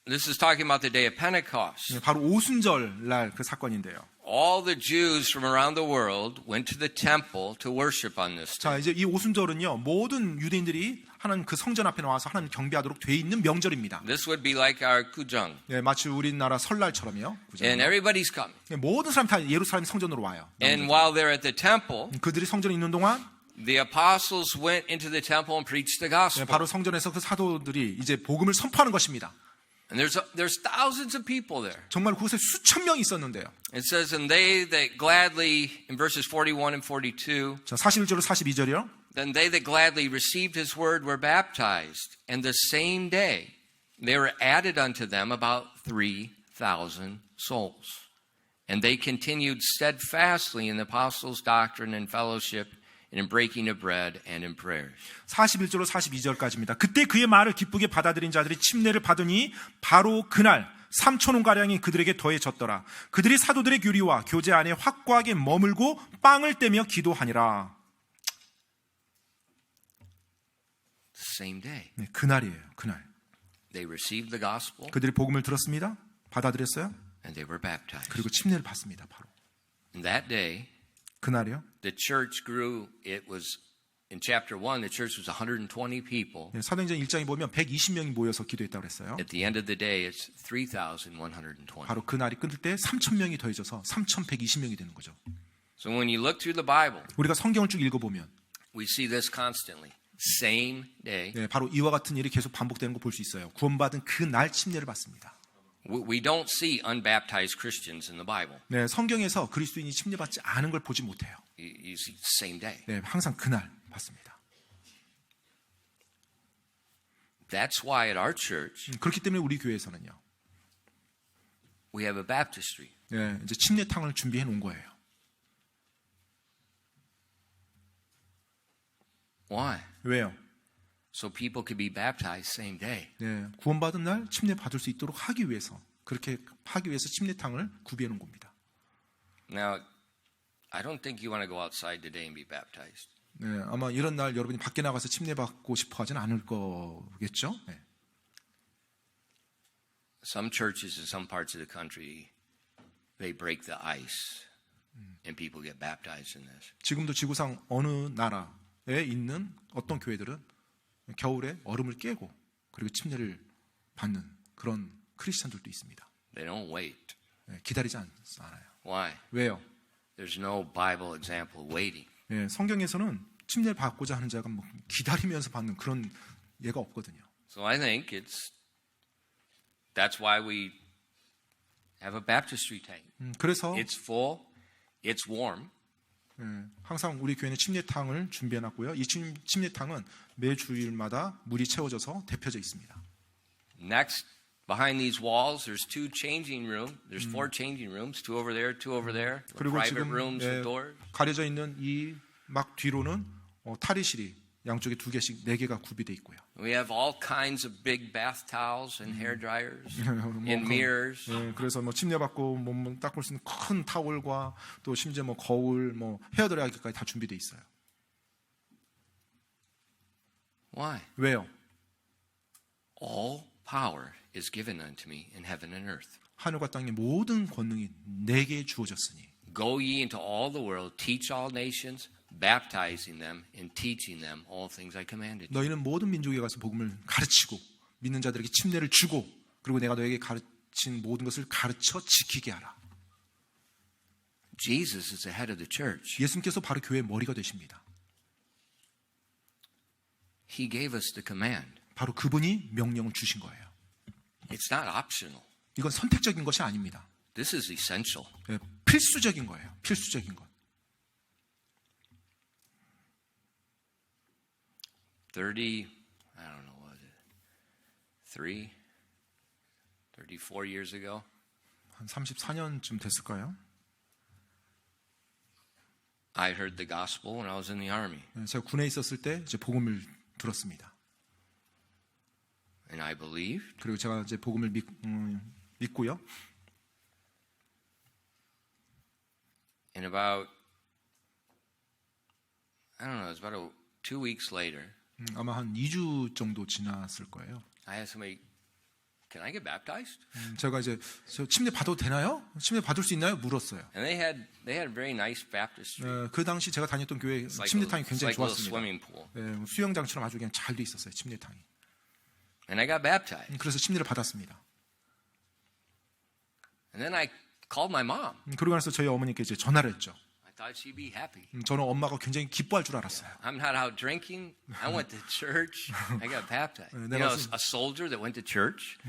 Speaker 3: this is talking about the day of Pentecost.
Speaker 2: 바로 오순절 날 그 사건인데요.
Speaker 3: All the Jews from around the world went to the temple to worship on this
Speaker 2: 자,
Speaker 3: day.
Speaker 2: 이제 이 오순절은요. 모든 유대인들이 하나님 그 성전 앞에 나와서 하나님 경배하도록 돼 있는 명절입니다.
Speaker 3: This would be like our Kujang.
Speaker 2: 네, 마치 우리나라 설날처럼요. 그죠?
Speaker 3: And everybody's coming.
Speaker 2: 네, 모든 사람 다 예루살렘 성전으로 와요.
Speaker 3: And while they're at the temple,
Speaker 2: 그들이 성전에 있는 동안
Speaker 3: the apostles went into the temple and preached the
Speaker 2: 네,
Speaker 3: gospel.
Speaker 2: 바로 성전에서 그 사도들이 이제 복음을 선포하는 것입니다.
Speaker 3: And there's thousands of people there.
Speaker 2: 정말 그곳에 수천 명이 있었는데요.
Speaker 3: It says, and they that gladly, in verses 41 and 42,
Speaker 2: 자, 41절로 42절이요.
Speaker 3: then they that gladly received his word were baptized. And the same day there were added unto them about 3,000 souls. And they continued steadfastly in the apostles' doctrine and fellowship, and in breaking of bread and in prayers.
Speaker 2: 41절로 42절까지입니다. 그때 그의 말을 기쁘게 받아들인 자들이 침례를 받으니 바로 그날 3,000원가량이 그들에게 더해졌더라. 그들이 사도들의 교리와 교제 안에 확고하게 머물고 빵을 떼며 기도하니라.
Speaker 3: Same day.
Speaker 2: 네, 그날이에요. 그날.
Speaker 3: They received the gospel
Speaker 2: 그들이 복음을 들었습니다. 받아들였어요.
Speaker 3: and they were baptized.
Speaker 2: 그리고 침례를 받습니다. 바로.
Speaker 3: And that day,
Speaker 2: 그날이요.
Speaker 3: the church grew. It was, in chapter 1, the church was 120 people.
Speaker 2: 네, 사도행전 1장에 보면 120명이 모여서 기도했다고 그랬어요.
Speaker 3: At the end of the day, it's 3,120.
Speaker 2: 바로 그날이 끝날 때 3,000명이 더해져서 3,120명이 되는 거죠.
Speaker 3: So when you look through the Bible,
Speaker 2: 우리가 성경을 쭉 읽어보면
Speaker 3: we see this constantly. Same day.
Speaker 2: 네, 바로 이와 같은 일이 계속 반복되는 거 볼 수 있어요. 구원받은 그날 침례를 받습니다.
Speaker 3: We don't see unbaptized Christians in the Bible.
Speaker 2: 네, 성경에서 그리스도인이 침례받지 않은 걸 보지 못해요.
Speaker 3: You see same day.
Speaker 2: 네, 항상 그날 받습니다.
Speaker 3: That's why at our church,
Speaker 2: 그렇기 때문에 우리 교회에서는요.
Speaker 3: we have a baptistry.
Speaker 2: 네, 이제 침례탕을 준비해 놓은 거예요.
Speaker 3: Why?
Speaker 2: 왜요?
Speaker 3: So people could be baptized same day.
Speaker 2: 네, 구원받은 날 침례 받을 수 있도록 하기 위해서 그렇게 하기 위해서 침례탕을 구비해 놓은 겁니다.
Speaker 3: Now, I don't think you want to go outside today and be baptized.
Speaker 2: 네, 아마 이런 날 여러분이 밖에 나가서 침례 받고 싶어 하진 않을 거겠죠? 네.
Speaker 3: Some churches in some parts of the country, they break the ice and people get baptized in this.
Speaker 2: 지금도 지구상 어느 나라에 있는 어떤 교회들은 겨울에 얼음을 깨고 그리고 침례를 받는 그런 크리스찬들도 있습니다.
Speaker 3: They don't wait.
Speaker 2: 네, 기다리지 않아요.
Speaker 3: Why?
Speaker 2: 왜요?
Speaker 3: There's no Bible example of waiting.
Speaker 2: 네, 성경에서는 침례를 받고자 하는 자가 뭐 기다리면서 받는 그런 예가 없거든요.
Speaker 3: So I think that's why we have a baptistry tank.
Speaker 2: 그래서
Speaker 3: It's full, it's warm,
Speaker 2: 네, 항상 우리 교회는 침례탕을 준비해놨고요. 이 침례탕은 매 주일마다 물이 채워져서 데펴져 있습니다.
Speaker 3: Next
Speaker 1: Behind these walls, there's two changing rooms. There's four changing rooms, two over there, two over there.
Speaker 2: 그리고
Speaker 1: Private
Speaker 2: 지금
Speaker 1: rooms
Speaker 2: 예,
Speaker 1: with doors.
Speaker 2: 가려져 있는 이 막 뒤로는 탈의실이 양쪽에 2개씩 4개가 구비돼 있고요.
Speaker 1: We have all kinds of big bath towels and hair dryers
Speaker 2: 뭐
Speaker 1: and mirrors.
Speaker 2: 예, 그래서 뭐 침대 받고 몸 닦을 수 있는 큰 타월과 또 심지어 뭐 거울, 뭐 헤어드라이기까지 다 준비돼 있어요.
Speaker 1: Why?
Speaker 2: 왜요?
Speaker 1: All power is given unto me in heaven and earth.
Speaker 2: 하늘과 땅의 모든 권능이 내게 주어졌으니
Speaker 1: Go ye into all the world, teach all nations, baptizing them and teaching them all things I commanded you.
Speaker 2: 너희는 모든 민족에 가서 복음을 가르치고 믿는 자들에게 침례를 주고 그리고 내가 너에게 가르친 모든 것을 가르쳐 지키게 하라.
Speaker 1: Jesus is the head of the church.
Speaker 2: 예수님께서 바로 교회의 머리가 되십니다.
Speaker 1: He gave us the command.
Speaker 2: 바로 그분이 명령을 주신 거예요.
Speaker 1: It's not optional.
Speaker 2: 이건 선택적인 것이 아닙니다.
Speaker 1: This is essential.
Speaker 2: 예, 필수적인 거예요. 필수적인 것.
Speaker 1: 30, I don't know, what was it? 34 years ago,
Speaker 2: 한 34년쯤 됐을까요?
Speaker 1: I heard the gospel when I was in the army.
Speaker 2: 예, 제가 군에 있었을 때 이제 복음을 들었습니다.
Speaker 1: And I believed.
Speaker 2: 그리고 제가 이제 복음을 믿고요.
Speaker 1: And about, I don't know, it was about 2 weeks later,
Speaker 2: 아마 한 2주 정도 지났을 거예요.
Speaker 1: I asked somebody, can I get baptized?
Speaker 2: 제가 이제 저 침례 받아도 되나요? 침례 받을 수 있나요? 물었어요.
Speaker 1: And they had a very nice baptistry.
Speaker 2: 그 당시 제가 다녔던 교회
Speaker 1: It's like
Speaker 2: 침례탕이
Speaker 1: it's
Speaker 2: 굉장히
Speaker 1: like a little
Speaker 2: 좋았습니다.
Speaker 1: swimming pool.
Speaker 2: 예, 수영장처럼 아주 그냥 잘 돼 있었어요. 침례탕이.
Speaker 1: And I got baptized.
Speaker 2: 그래서 침례를 받았습니다.
Speaker 1: And then I called my mom.
Speaker 2: 그러고 나서 저희 어머니께 이제 전화를 했죠.
Speaker 1: I thought she'd be happy.
Speaker 2: 저는 엄마가 굉장히 기뻐할 줄 알았어요.
Speaker 1: I'm not out drinking. I went to church. I got baptized. You
Speaker 2: 내가
Speaker 1: know, a soldier that went to church,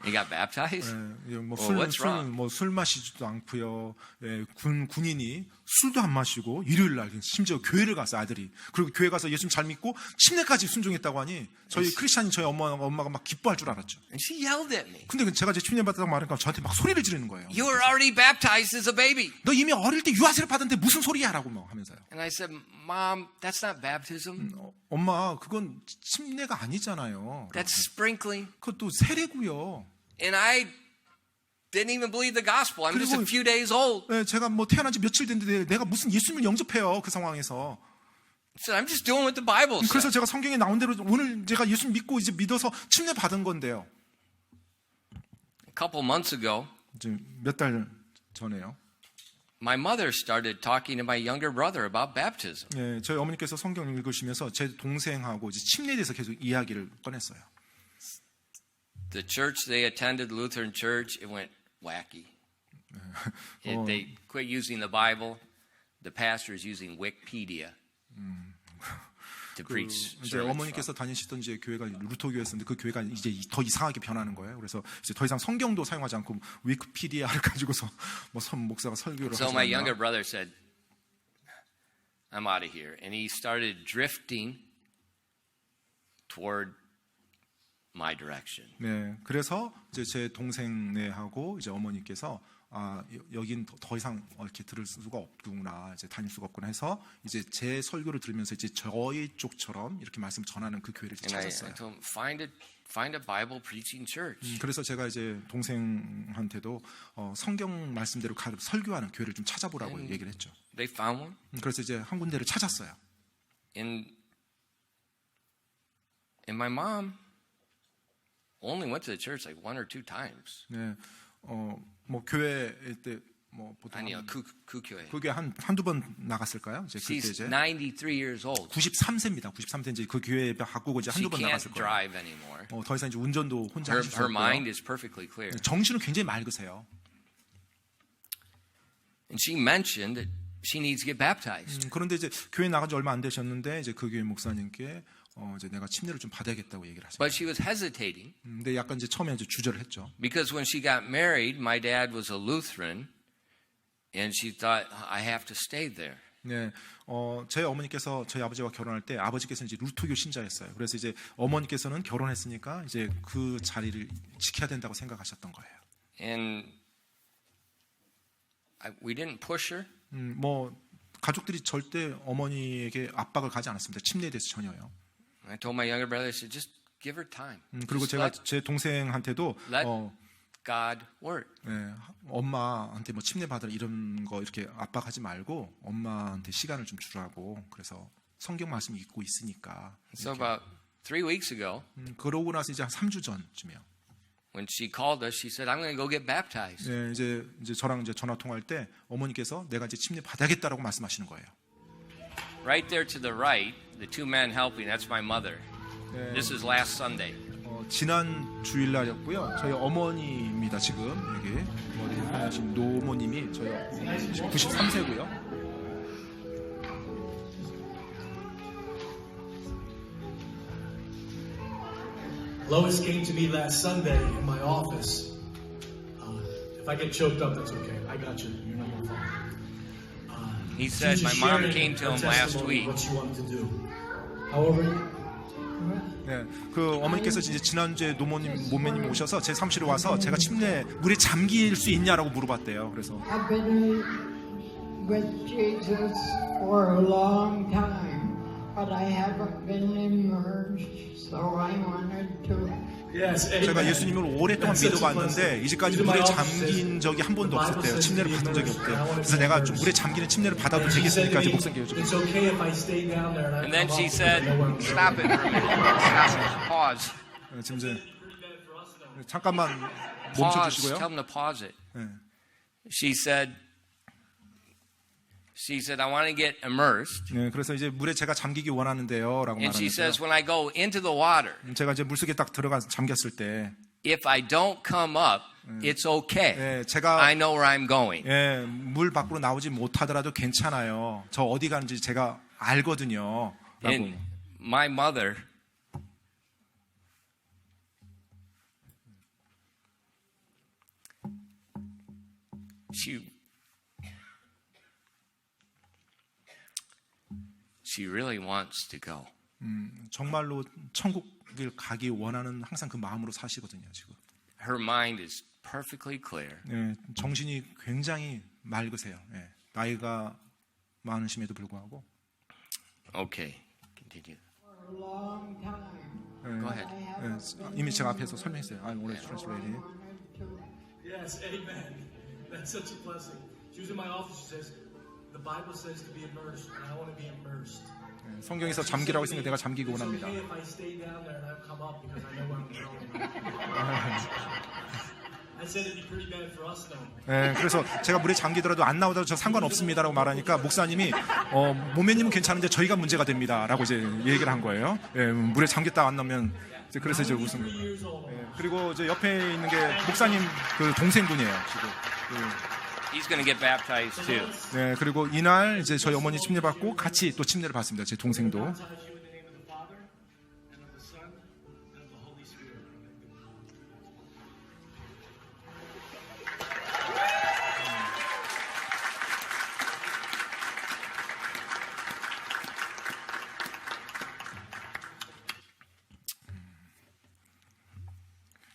Speaker 1: he got baptized. what's wrong?
Speaker 2: 술 마시지도 않고요. 예, 군인이 술도 안 마시고 일요일 날 심지어 교회를 갔어 아들이. 그리고 교회 가서 예수님 잘 믿고 침례까지 순종했다고 하니 저희 크리스찬인 저희 엄마가 막 기뻐할 줄 알았죠.
Speaker 1: And she yelled at me.
Speaker 2: 근데 제가 이제 침례 받았다고 말하니까 저한테 막 소리를 지르는 거예요.
Speaker 1: You were already baptized as a baby.
Speaker 2: 너 이미 어릴 때 유아세를 받았는데 무슨 소리야라고 막 하면서요.
Speaker 1: And I said, Mom, that's not baptism.
Speaker 2: 엄마 그건 침례가 아니잖아요.
Speaker 1: That's sprinkling.
Speaker 2: 그것도 세례고요.
Speaker 1: And I didn't even believe the gospel. I'm just a
Speaker 2: 그리고-
Speaker 1: few days old.
Speaker 2: 예, 제가 뭐 태어난 지 며칠 됐는데 내가 무슨 예수님을 영접해요 그 상황에서.
Speaker 1: I said, I'm just doing what the Bible
Speaker 2: 그래서
Speaker 1: says.
Speaker 2: 제가 성경에 나온 대로 오늘 제가 예수님 믿고 이제 믿어서 침례 받은 건데요.
Speaker 1: A couple months ago,
Speaker 2: 이제 몇 달 전에요.
Speaker 1: my mother started talking to my younger brother about baptism.
Speaker 2: 예, 저희 어머니께서 성경을 읽으시면서 제 동생하고 이제 침례에 대해서 계속 이야기를 꺼냈어요.
Speaker 1: The church they attended, Lutheran church, it went wacky. They quit using the Bible. The pastor is using Wikipedia to preach.
Speaker 2: 이제 어머니께서 다니시던 이제 교회가 루터 교회였는데 그 교회가 이제 더 이상하게 변하는 거예요. 그래서 이제 더 이상 성경도 사용하지 않고 위키피디아를 가지고서 뭐 목사가 설교를
Speaker 1: So my
Speaker 2: 하시나.
Speaker 1: younger brother said, I'm out of here. And he started drifting toward my direction.
Speaker 2: 네, 그래서 이제 제 동생네하고 이제 어머니께서 여긴 더 이상 이렇게 들을 수가 없구나, 이제 다닐 수가 없구나 해서 이제 제 설교를 들으면서 이제 저희 쪽처럼 이렇게 말씀 전하는 그 교회를 이제
Speaker 1: And I
Speaker 2: 찾았어요.
Speaker 1: told him, find a Bible preaching church.
Speaker 2: 그래서 제가 이제 동생한테도 성경 말씀대로 설교하는 교회를 좀 찾아보라고 얘기를 했죠.
Speaker 1: They found one.
Speaker 2: 그래서 이제 한 군데를 찾았어요.
Speaker 1: And my mom only went to the church like 1 or 2 times.
Speaker 2: 네, 뭐 교회 때 뭐 보통
Speaker 1: 아니요, 그 교회.
Speaker 2: 그게 한두 번 나갔을까요? 이제 그때
Speaker 1: She's
Speaker 2: 이제
Speaker 1: 93 years old.
Speaker 2: 93세입니다. 93세 이제 그 교회 바꾸고 이제
Speaker 1: She
Speaker 2: 한두 번
Speaker 1: can't
Speaker 2: 나갔을 거예요.
Speaker 1: drive anymore.
Speaker 2: 더 이상 이제 운전도 혼자 하실 수
Speaker 1: Her mind
Speaker 2: 없고요.
Speaker 1: is perfectly clear.
Speaker 2: 정신은 굉장히 맑으세요.
Speaker 1: And she mentioned that she needs to get baptized.
Speaker 2: 그런데 이제 교회 나간 지 얼마 안 되셨는데 이제 그 교회 목사님께 이제 내가 침례를 좀 받아야겠다고 얘기를 하셨어요.
Speaker 1: But she was hesitating
Speaker 2: 근데 약간 이제 처음에 이제 주저를 했죠.
Speaker 1: because when she got married, my dad was a Lutheran, and she thought, I have to stay there.
Speaker 2: 네, 제 어머니께서 저희 아버지와 결혼할 때 아버지께서는 이제 루터교 신자였어요. 그래서 이제 어머니께서는 결혼했으니까 이제 그 자리를 지켜야 된다고 생각하셨던 거예요.
Speaker 3: And we didn't push her.
Speaker 2: 뭐 가족들이 절대 어머니에게 압박을 가지 않았습니다. 침례에 대해서 전혀요.
Speaker 3: I told my younger brother, I said, just give her time.
Speaker 2: 그리고
Speaker 3: Just
Speaker 2: 제가
Speaker 3: let
Speaker 2: 제 동생한테도
Speaker 3: God work.
Speaker 2: 엄마한테 뭐 침례 받으라 이런 거 이렇게 압박하지 말고 엄마한테 시간을 좀 주라고. 그래서 성경 말씀 읽고 있으니까.
Speaker 3: So about 3 weeks ago,
Speaker 2: 그러고 나서 이제 한 3주 전쯤이요.
Speaker 3: when she called us, she said, I'm going to go get baptized.
Speaker 2: 네, 이제 저랑 이제 전화 통화할 때 어머니께서 내가 이제 침례 받아야겠다라고 말씀하시는 거예요.
Speaker 1: Right there to the right, the two men helping, that's my mother. This is last Sunday.
Speaker 2: 지난 주일날이었고요. 저희 어머니입니다. 지금 여기 머리 하신 노모님이 저희 지금 93세고요.
Speaker 4: Lois came to me last Sunday in my office. If I get choked up, that's okay. I got you. You're not my fault.
Speaker 1: He said my mom came to him last week.
Speaker 4: What she wanted to do. However,
Speaker 2: 네, 그 어머니께서 이제 지난주에 모매님 오셔서 제 사무실에 와서 제가 침례 물에 잠길 수 있냐라고 물어봤대요. 그래서
Speaker 5: I've been with Jesus for a long time, but I haven't been immersed, so I wanted to.
Speaker 4: yes,
Speaker 2: 제가
Speaker 4: amen.
Speaker 2: 예수님을 오랫동안
Speaker 4: That's such a
Speaker 2: 믿어봤는데
Speaker 4: blessing.
Speaker 2: 이제까지
Speaker 4: These are my
Speaker 2: 물에
Speaker 4: offices.
Speaker 2: 잠긴 적이 한 번도
Speaker 4: The Bible
Speaker 2: 없었대요.
Speaker 4: says
Speaker 2: 침례를
Speaker 4: to be
Speaker 2: 받은 적이
Speaker 4: immersed,
Speaker 2: 없대요.
Speaker 4: and I wanna
Speaker 2: 그래서
Speaker 4: be
Speaker 2: 내가 좀
Speaker 4: immersed.
Speaker 2: 물에 잠기는 침례를 받아도
Speaker 4: And she said to
Speaker 2: 되겠습니까? 이제
Speaker 4: me,
Speaker 2: 목사님께 여쭤봤어요.
Speaker 4: it's okay if I stay down there and I
Speaker 1: And then
Speaker 4: come
Speaker 1: she
Speaker 4: up
Speaker 1: said,
Speaker 4: because I know where I'm
Speaker 1: stop it
Speaker 4: going.
Speaker 1: for a minute. Stop it. Pause.
Speaker 2: 지금 이제 잠깐만
Speaker 1: Pause.
Speaker 2: 멈춰주시고요.
Speaker 1: Tell them to pause it.
Speaker 2: 네.
Speaker 1: She said, I want to get immersed.
Speaker 2: 네, 그래서 이제 물에 제가 잠기기 원하는데요라고
Speaker 1: And she
Speaker 2: 말하는데요.
Speaker 1: says, when I go into the water,
Speaker 2: 제가 이제 물속에 딱 들어가서 잠겼을 때
Speaker 1: if I don't come up, it's okay.
Speaker 2: 예, 제가
Speaker 1: I know where I'm going.
Speaker 2: 예, 물 밖으로 나오지 못하더라도 괜찮아요. 저 어디 가는지 제가 알거든요. 라고.
Speaker 1: And my mother, she really wants to go.
Speaker 2: 정말로 천국을 가기 원하는 항상 그 마음으로 사시거든요. 지금.
Speaker 1: Her mind is perfectly clear.
Speaker 2: 예, 정신이 굉장히 맑으세요. 예, 나이가 많으심에도 불구하고.
Speaker 1: Okay, continue.
Speaker 5: For a long time.
Speaker 1: Go ahead.
Speaker 5: I
Speaker 2: 예,
Speaker 5: haven't
Speaker 2: 이미 제가 앞에서 설명했어요. I'm already translating.
Speaker 5: wanted to.
Speaker 4: Yes, amen. That's such a blessing. She was in my office. She says, the Bible says to be immersed, and I want to be immersed.
Speaker 2: 예, 성경에서 잠기라고 했으니까 내가 잠기기
Speaker 4: It's
Speaker 2: 원합니다.
Speaker 4: okay if I stay down there and I come up because I know where I'm going. I said it'd be pretty bad for us though.
Speaker 2: 예, 그래서 제가 물에 잠기더라도 안 나오더라도 저 상관없습니다라고 말하니까 목사님이 모매님은 괜찮은데 저희가 문제가 됩니다라고 이제 얘기를 한 거예요. 예, 물에 잠겼다 안 나오면 이제 그래서 이제 웃은 거예요.
Speaker 4: Years old.
Speaker 2: 예, 그리고 이제 옆에 있는 게 목사님 그 동생분이에요. 지금.
Speaker 1: He's going to get baptized too.
Speaker 2: 네, 그리고 이날 이제 저희 어머니 침례 받고 같이 또 침례를 받습니다. 제 동생도.
Speaker 4: Baptize you in the name of the Father and of the Son and of the Holy Spirit.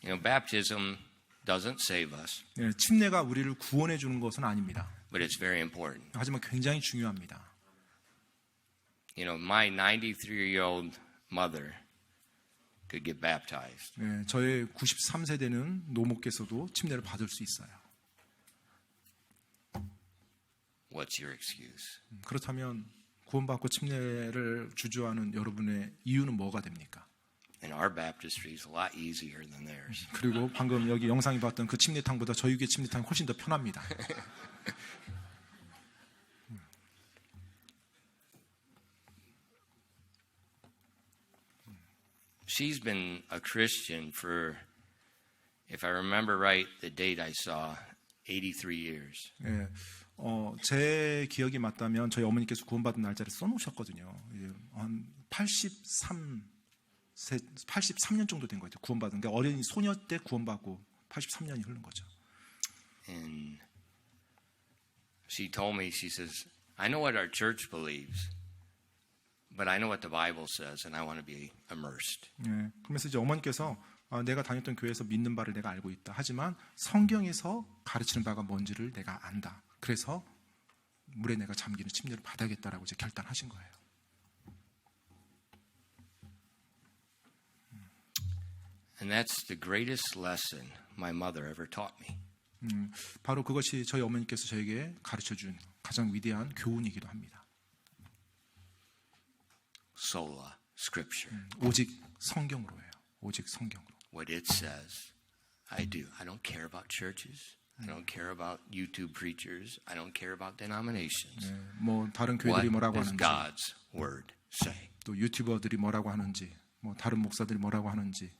Speaker 1: You know, baptism doesn't save us,
Speaker 2: 네, 침례가 우리를 구원해 주는 것은 아닙니다.
Speaker 1: but it's very important.
Speaker 2: 하지만 굉장히 중요합니다.
Speaker 1: You know, my 93-year-old mother could get baptized.
Speaker 2: 네, 저의 93세 되는 노모께서도 침례를 받을 수 있어요.
Speaker 1: What's your excuse?
Speaker 2: 그렇다면 구원받고 침례를 주저하는 여러분의 이유는 뭐가 됩니까?
Speaker 1: And our baptistry is a lot easier than theirs.
Speaker 2: 그리고 방금 여기 영상이 봤던 그 침례탕보다 저희 교회 침례탕이 훨씬 더 편합니다.
Speaker 1: She's been a Christian for, if I remember right, the date I saw, 83 years.
Speaker 2: 예, 제 기억이 맞다면 저희 어머니께서 구원받은 날짜를 써놓으셨거든요. 예, 한 83년 정도 된 거예요. 구원받은 게 어린이 소녀 때 구원받고 83년이 흐른 거죠.
Speaker 1: And she told me, she says,
Speaker 3: I know what our church believes, but I know what the Bible says, and I want to be immersed.
Speaker 2: 예, 그러면서 이제 어머니께서 내가 다녔던 교회에서 믿는 바를 내가 알고 있다. 하지만 성경에서 가르치는 바가 뭔지를 내가 안다. 그래서 물에 내가 잠기는 침례를 받아야겠다라고 이제 결단하신 거예요.
Speaker 3: And that's the greatest lesson my mother ever taught me.
Speaker 2: 바로 그것이 저희 어머니께서 저에게 가르쳐준 가장 위대한 교훈이기도 합니다.
Speaker 3: Sola Scripture.
Speaker 2: 오직 성경으로 해요. 오직 성경으로.
Speaker 3: What it says, I do. I don't care about churches. I don't care about YouTube preachers. I don't care about denominations.
Speaker 2: 예, 뭐 다른
Speaker 3: What
Speaker 2: 교회들이 뭐라고
Speaker 3: does
Speaker 2: 하는지,
Speaker 3: God's Word say?
Speaker 2: 또 유튜버들이 뭐라고 하는지, 뭐 다른 목사들이 뭐라고 하는지,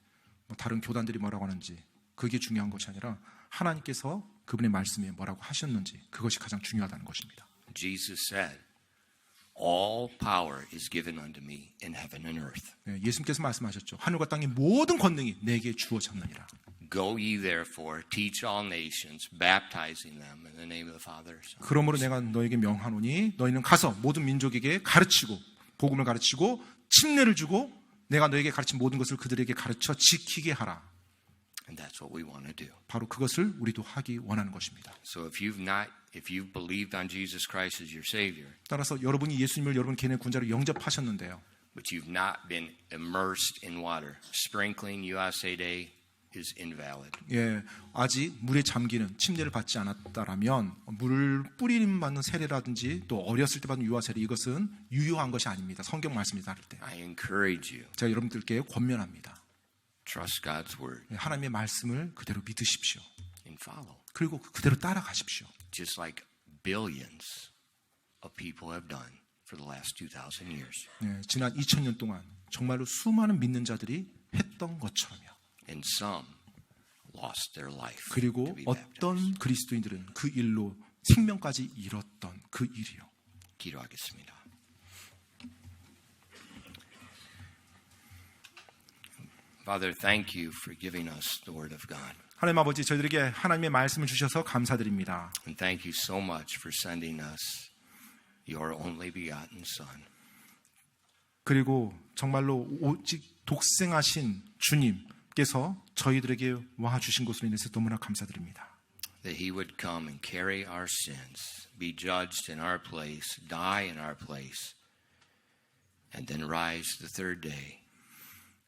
Speaker 2: 뭐 다른 교단들이 뭐라고 하는지, 그게 중요한 것이 아니라 하나님께서 그분의 말씀에 뭐라고 하셨는지, 그것이 가장 중요하다는 것입니다.
Speaker 3: Jesus said, all power is given unto me in heaven and earth.
Speaker 2: 예, 예수님께서 말씀하셨죠. 하늘과 땅의 모든 권능이 내게 주어졌느니라.
Speaker 3: Go ye therefore, teach all nations, baptizing them in the name of the Father, Son.
Speaker 2: 그러므로 내가 너에게 명하노니 너희는 가서 모든 민족에게 가르치고 복음을 가르치고 침례를 주고 내가 너에게 가르친 모든 것을 그들에게 가르쳐 지키게 하라.
Speaker 3: And that's what we want to do.
Speaker 2: 바로 그것을 우리도 하기 원하는 것입니다.
Speaker 3: So if you've believed on Jesus Christ as your Savior,
Speaker 2: 따라서 여러분이 예수님을 여러분 개인의 군자로 영접하셨는데요.
Speaker 3: but you've not been immersed in water, sprinkling USA Day is invalid.
Speaker 2: 예, 아직 물에 잠기는 침례를 받지 않았다라면 물 뿌림 받는 세례라든지 또 어렸을 때 받은 유아 세례 이것은 유효한 것이 아닙니다. 성경 말씀이 다를 때.
Speaker 3: I encourage you,
Speaker 2: 제가 여러분들께 권면합니다.
Speaker 3: trust God's Word
Speaker 2: 예, 하나님의 말씀을 그대로 믿으십시오.
Speaker 3: and follow.
Speaker 2: 그리고 그대로 따라가십시오.
Speaker 3: Just like billions of people have done for the last 2,000 years.
Speaker 2: 예, 지난 2000년 동안 정말로 수많은 믿는 자들이 했던 것처럼요.
Speaker 3: And some lost their life to
Speaker 2: 그리고
Speaker 3: be baptized.
Speaker 2: 어떤 그리스도인들은 그 일로 생명까지 잃었던 그 일이요.
Speaker 3: 기도하겠습니다. Father, thank you for giving us the Word of God.
Speaker 2: 하나님 아버지 저희들에게 하나님의 말씀을 주셔서 감사드립니다.
Speaker 3: And thank you so much for sending us your only begotten Son.
Speaker 2: 그리고 정말로 오직 독생하신 주님께서 저희들에게 와 주신 것으로 인해서 너무나 감사드립니다.
Speaker 3: That he would come and carry our sins, be judged in our place, die in our place, and then rise the third day.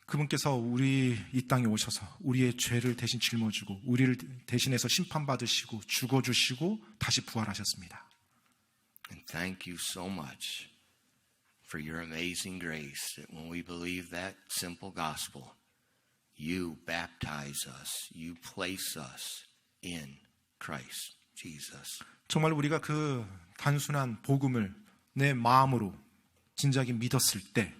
Speaker 2: 그분께서 우리 이 땅에 오셔서 우리의 죄를 대신 짊어지고 우리를 대신해서 심판받으시고 죽어주시고 다시 부활하셨습니다.
Speaker 3: And thank you so much for your amazing grace that when we believe that simple gospel, you baptize us, you place us in Christ Jesus.
Speaker 2: 정말 우리가 그 단순한 복음을 내 마음으로 진작에 믿었을 때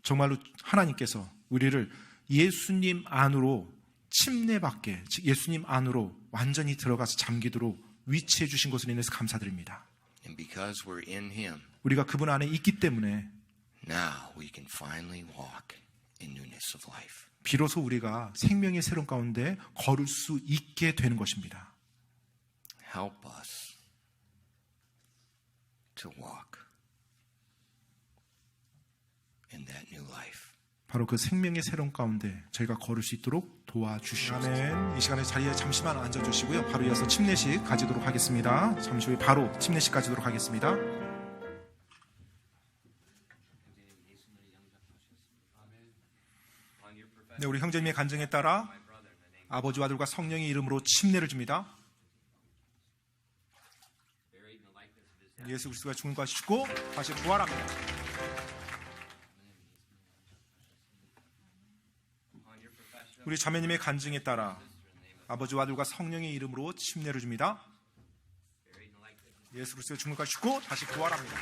Speaker 2: 정말로 하나님께서 우리를 예수님 안으로 침례받게, 즉 예수님 안으로 완전히 들어가서 잠기도록 위치해 주신 것으로 인해서 감사드립니다.
Speaker 3: And because we're in him,
Speaker 2: 우리가 그분 안에 있기 때문에
Speaker 3: now we can finally walk in newness of life.
Speaker 2: 비로소 우리가 생명의 새로운 가운데 걸을 수 있게 되는 것입니다.
Speaker 3: Help us to walk in that new life.
Speaker 2: 바로 그 생명의 새로운 가운데 저희가 걸을 수 있도록 도와주시옵소서. 아멘. 이 시간에 자리에 잠시만 앉아주시고요. 바로 이어서 침례식 가지도록 하겠습니다. 잠시 후에 바로 침례식 가지도록 하겠습니다. 네, 우리 형제님의 간증에 따라 아버지와 아들과 성령의 이름으로 침례를 줍니다. 예수 그리스도가 죽은 것이 죽고 다시 부활합니다. 우리 자매님의 간증에 따라 아버지와 아들과 성령의 이름으로 침례를 줍니다. 예수 그리스도의 죽은 것이 죽고 다시 부활합니다.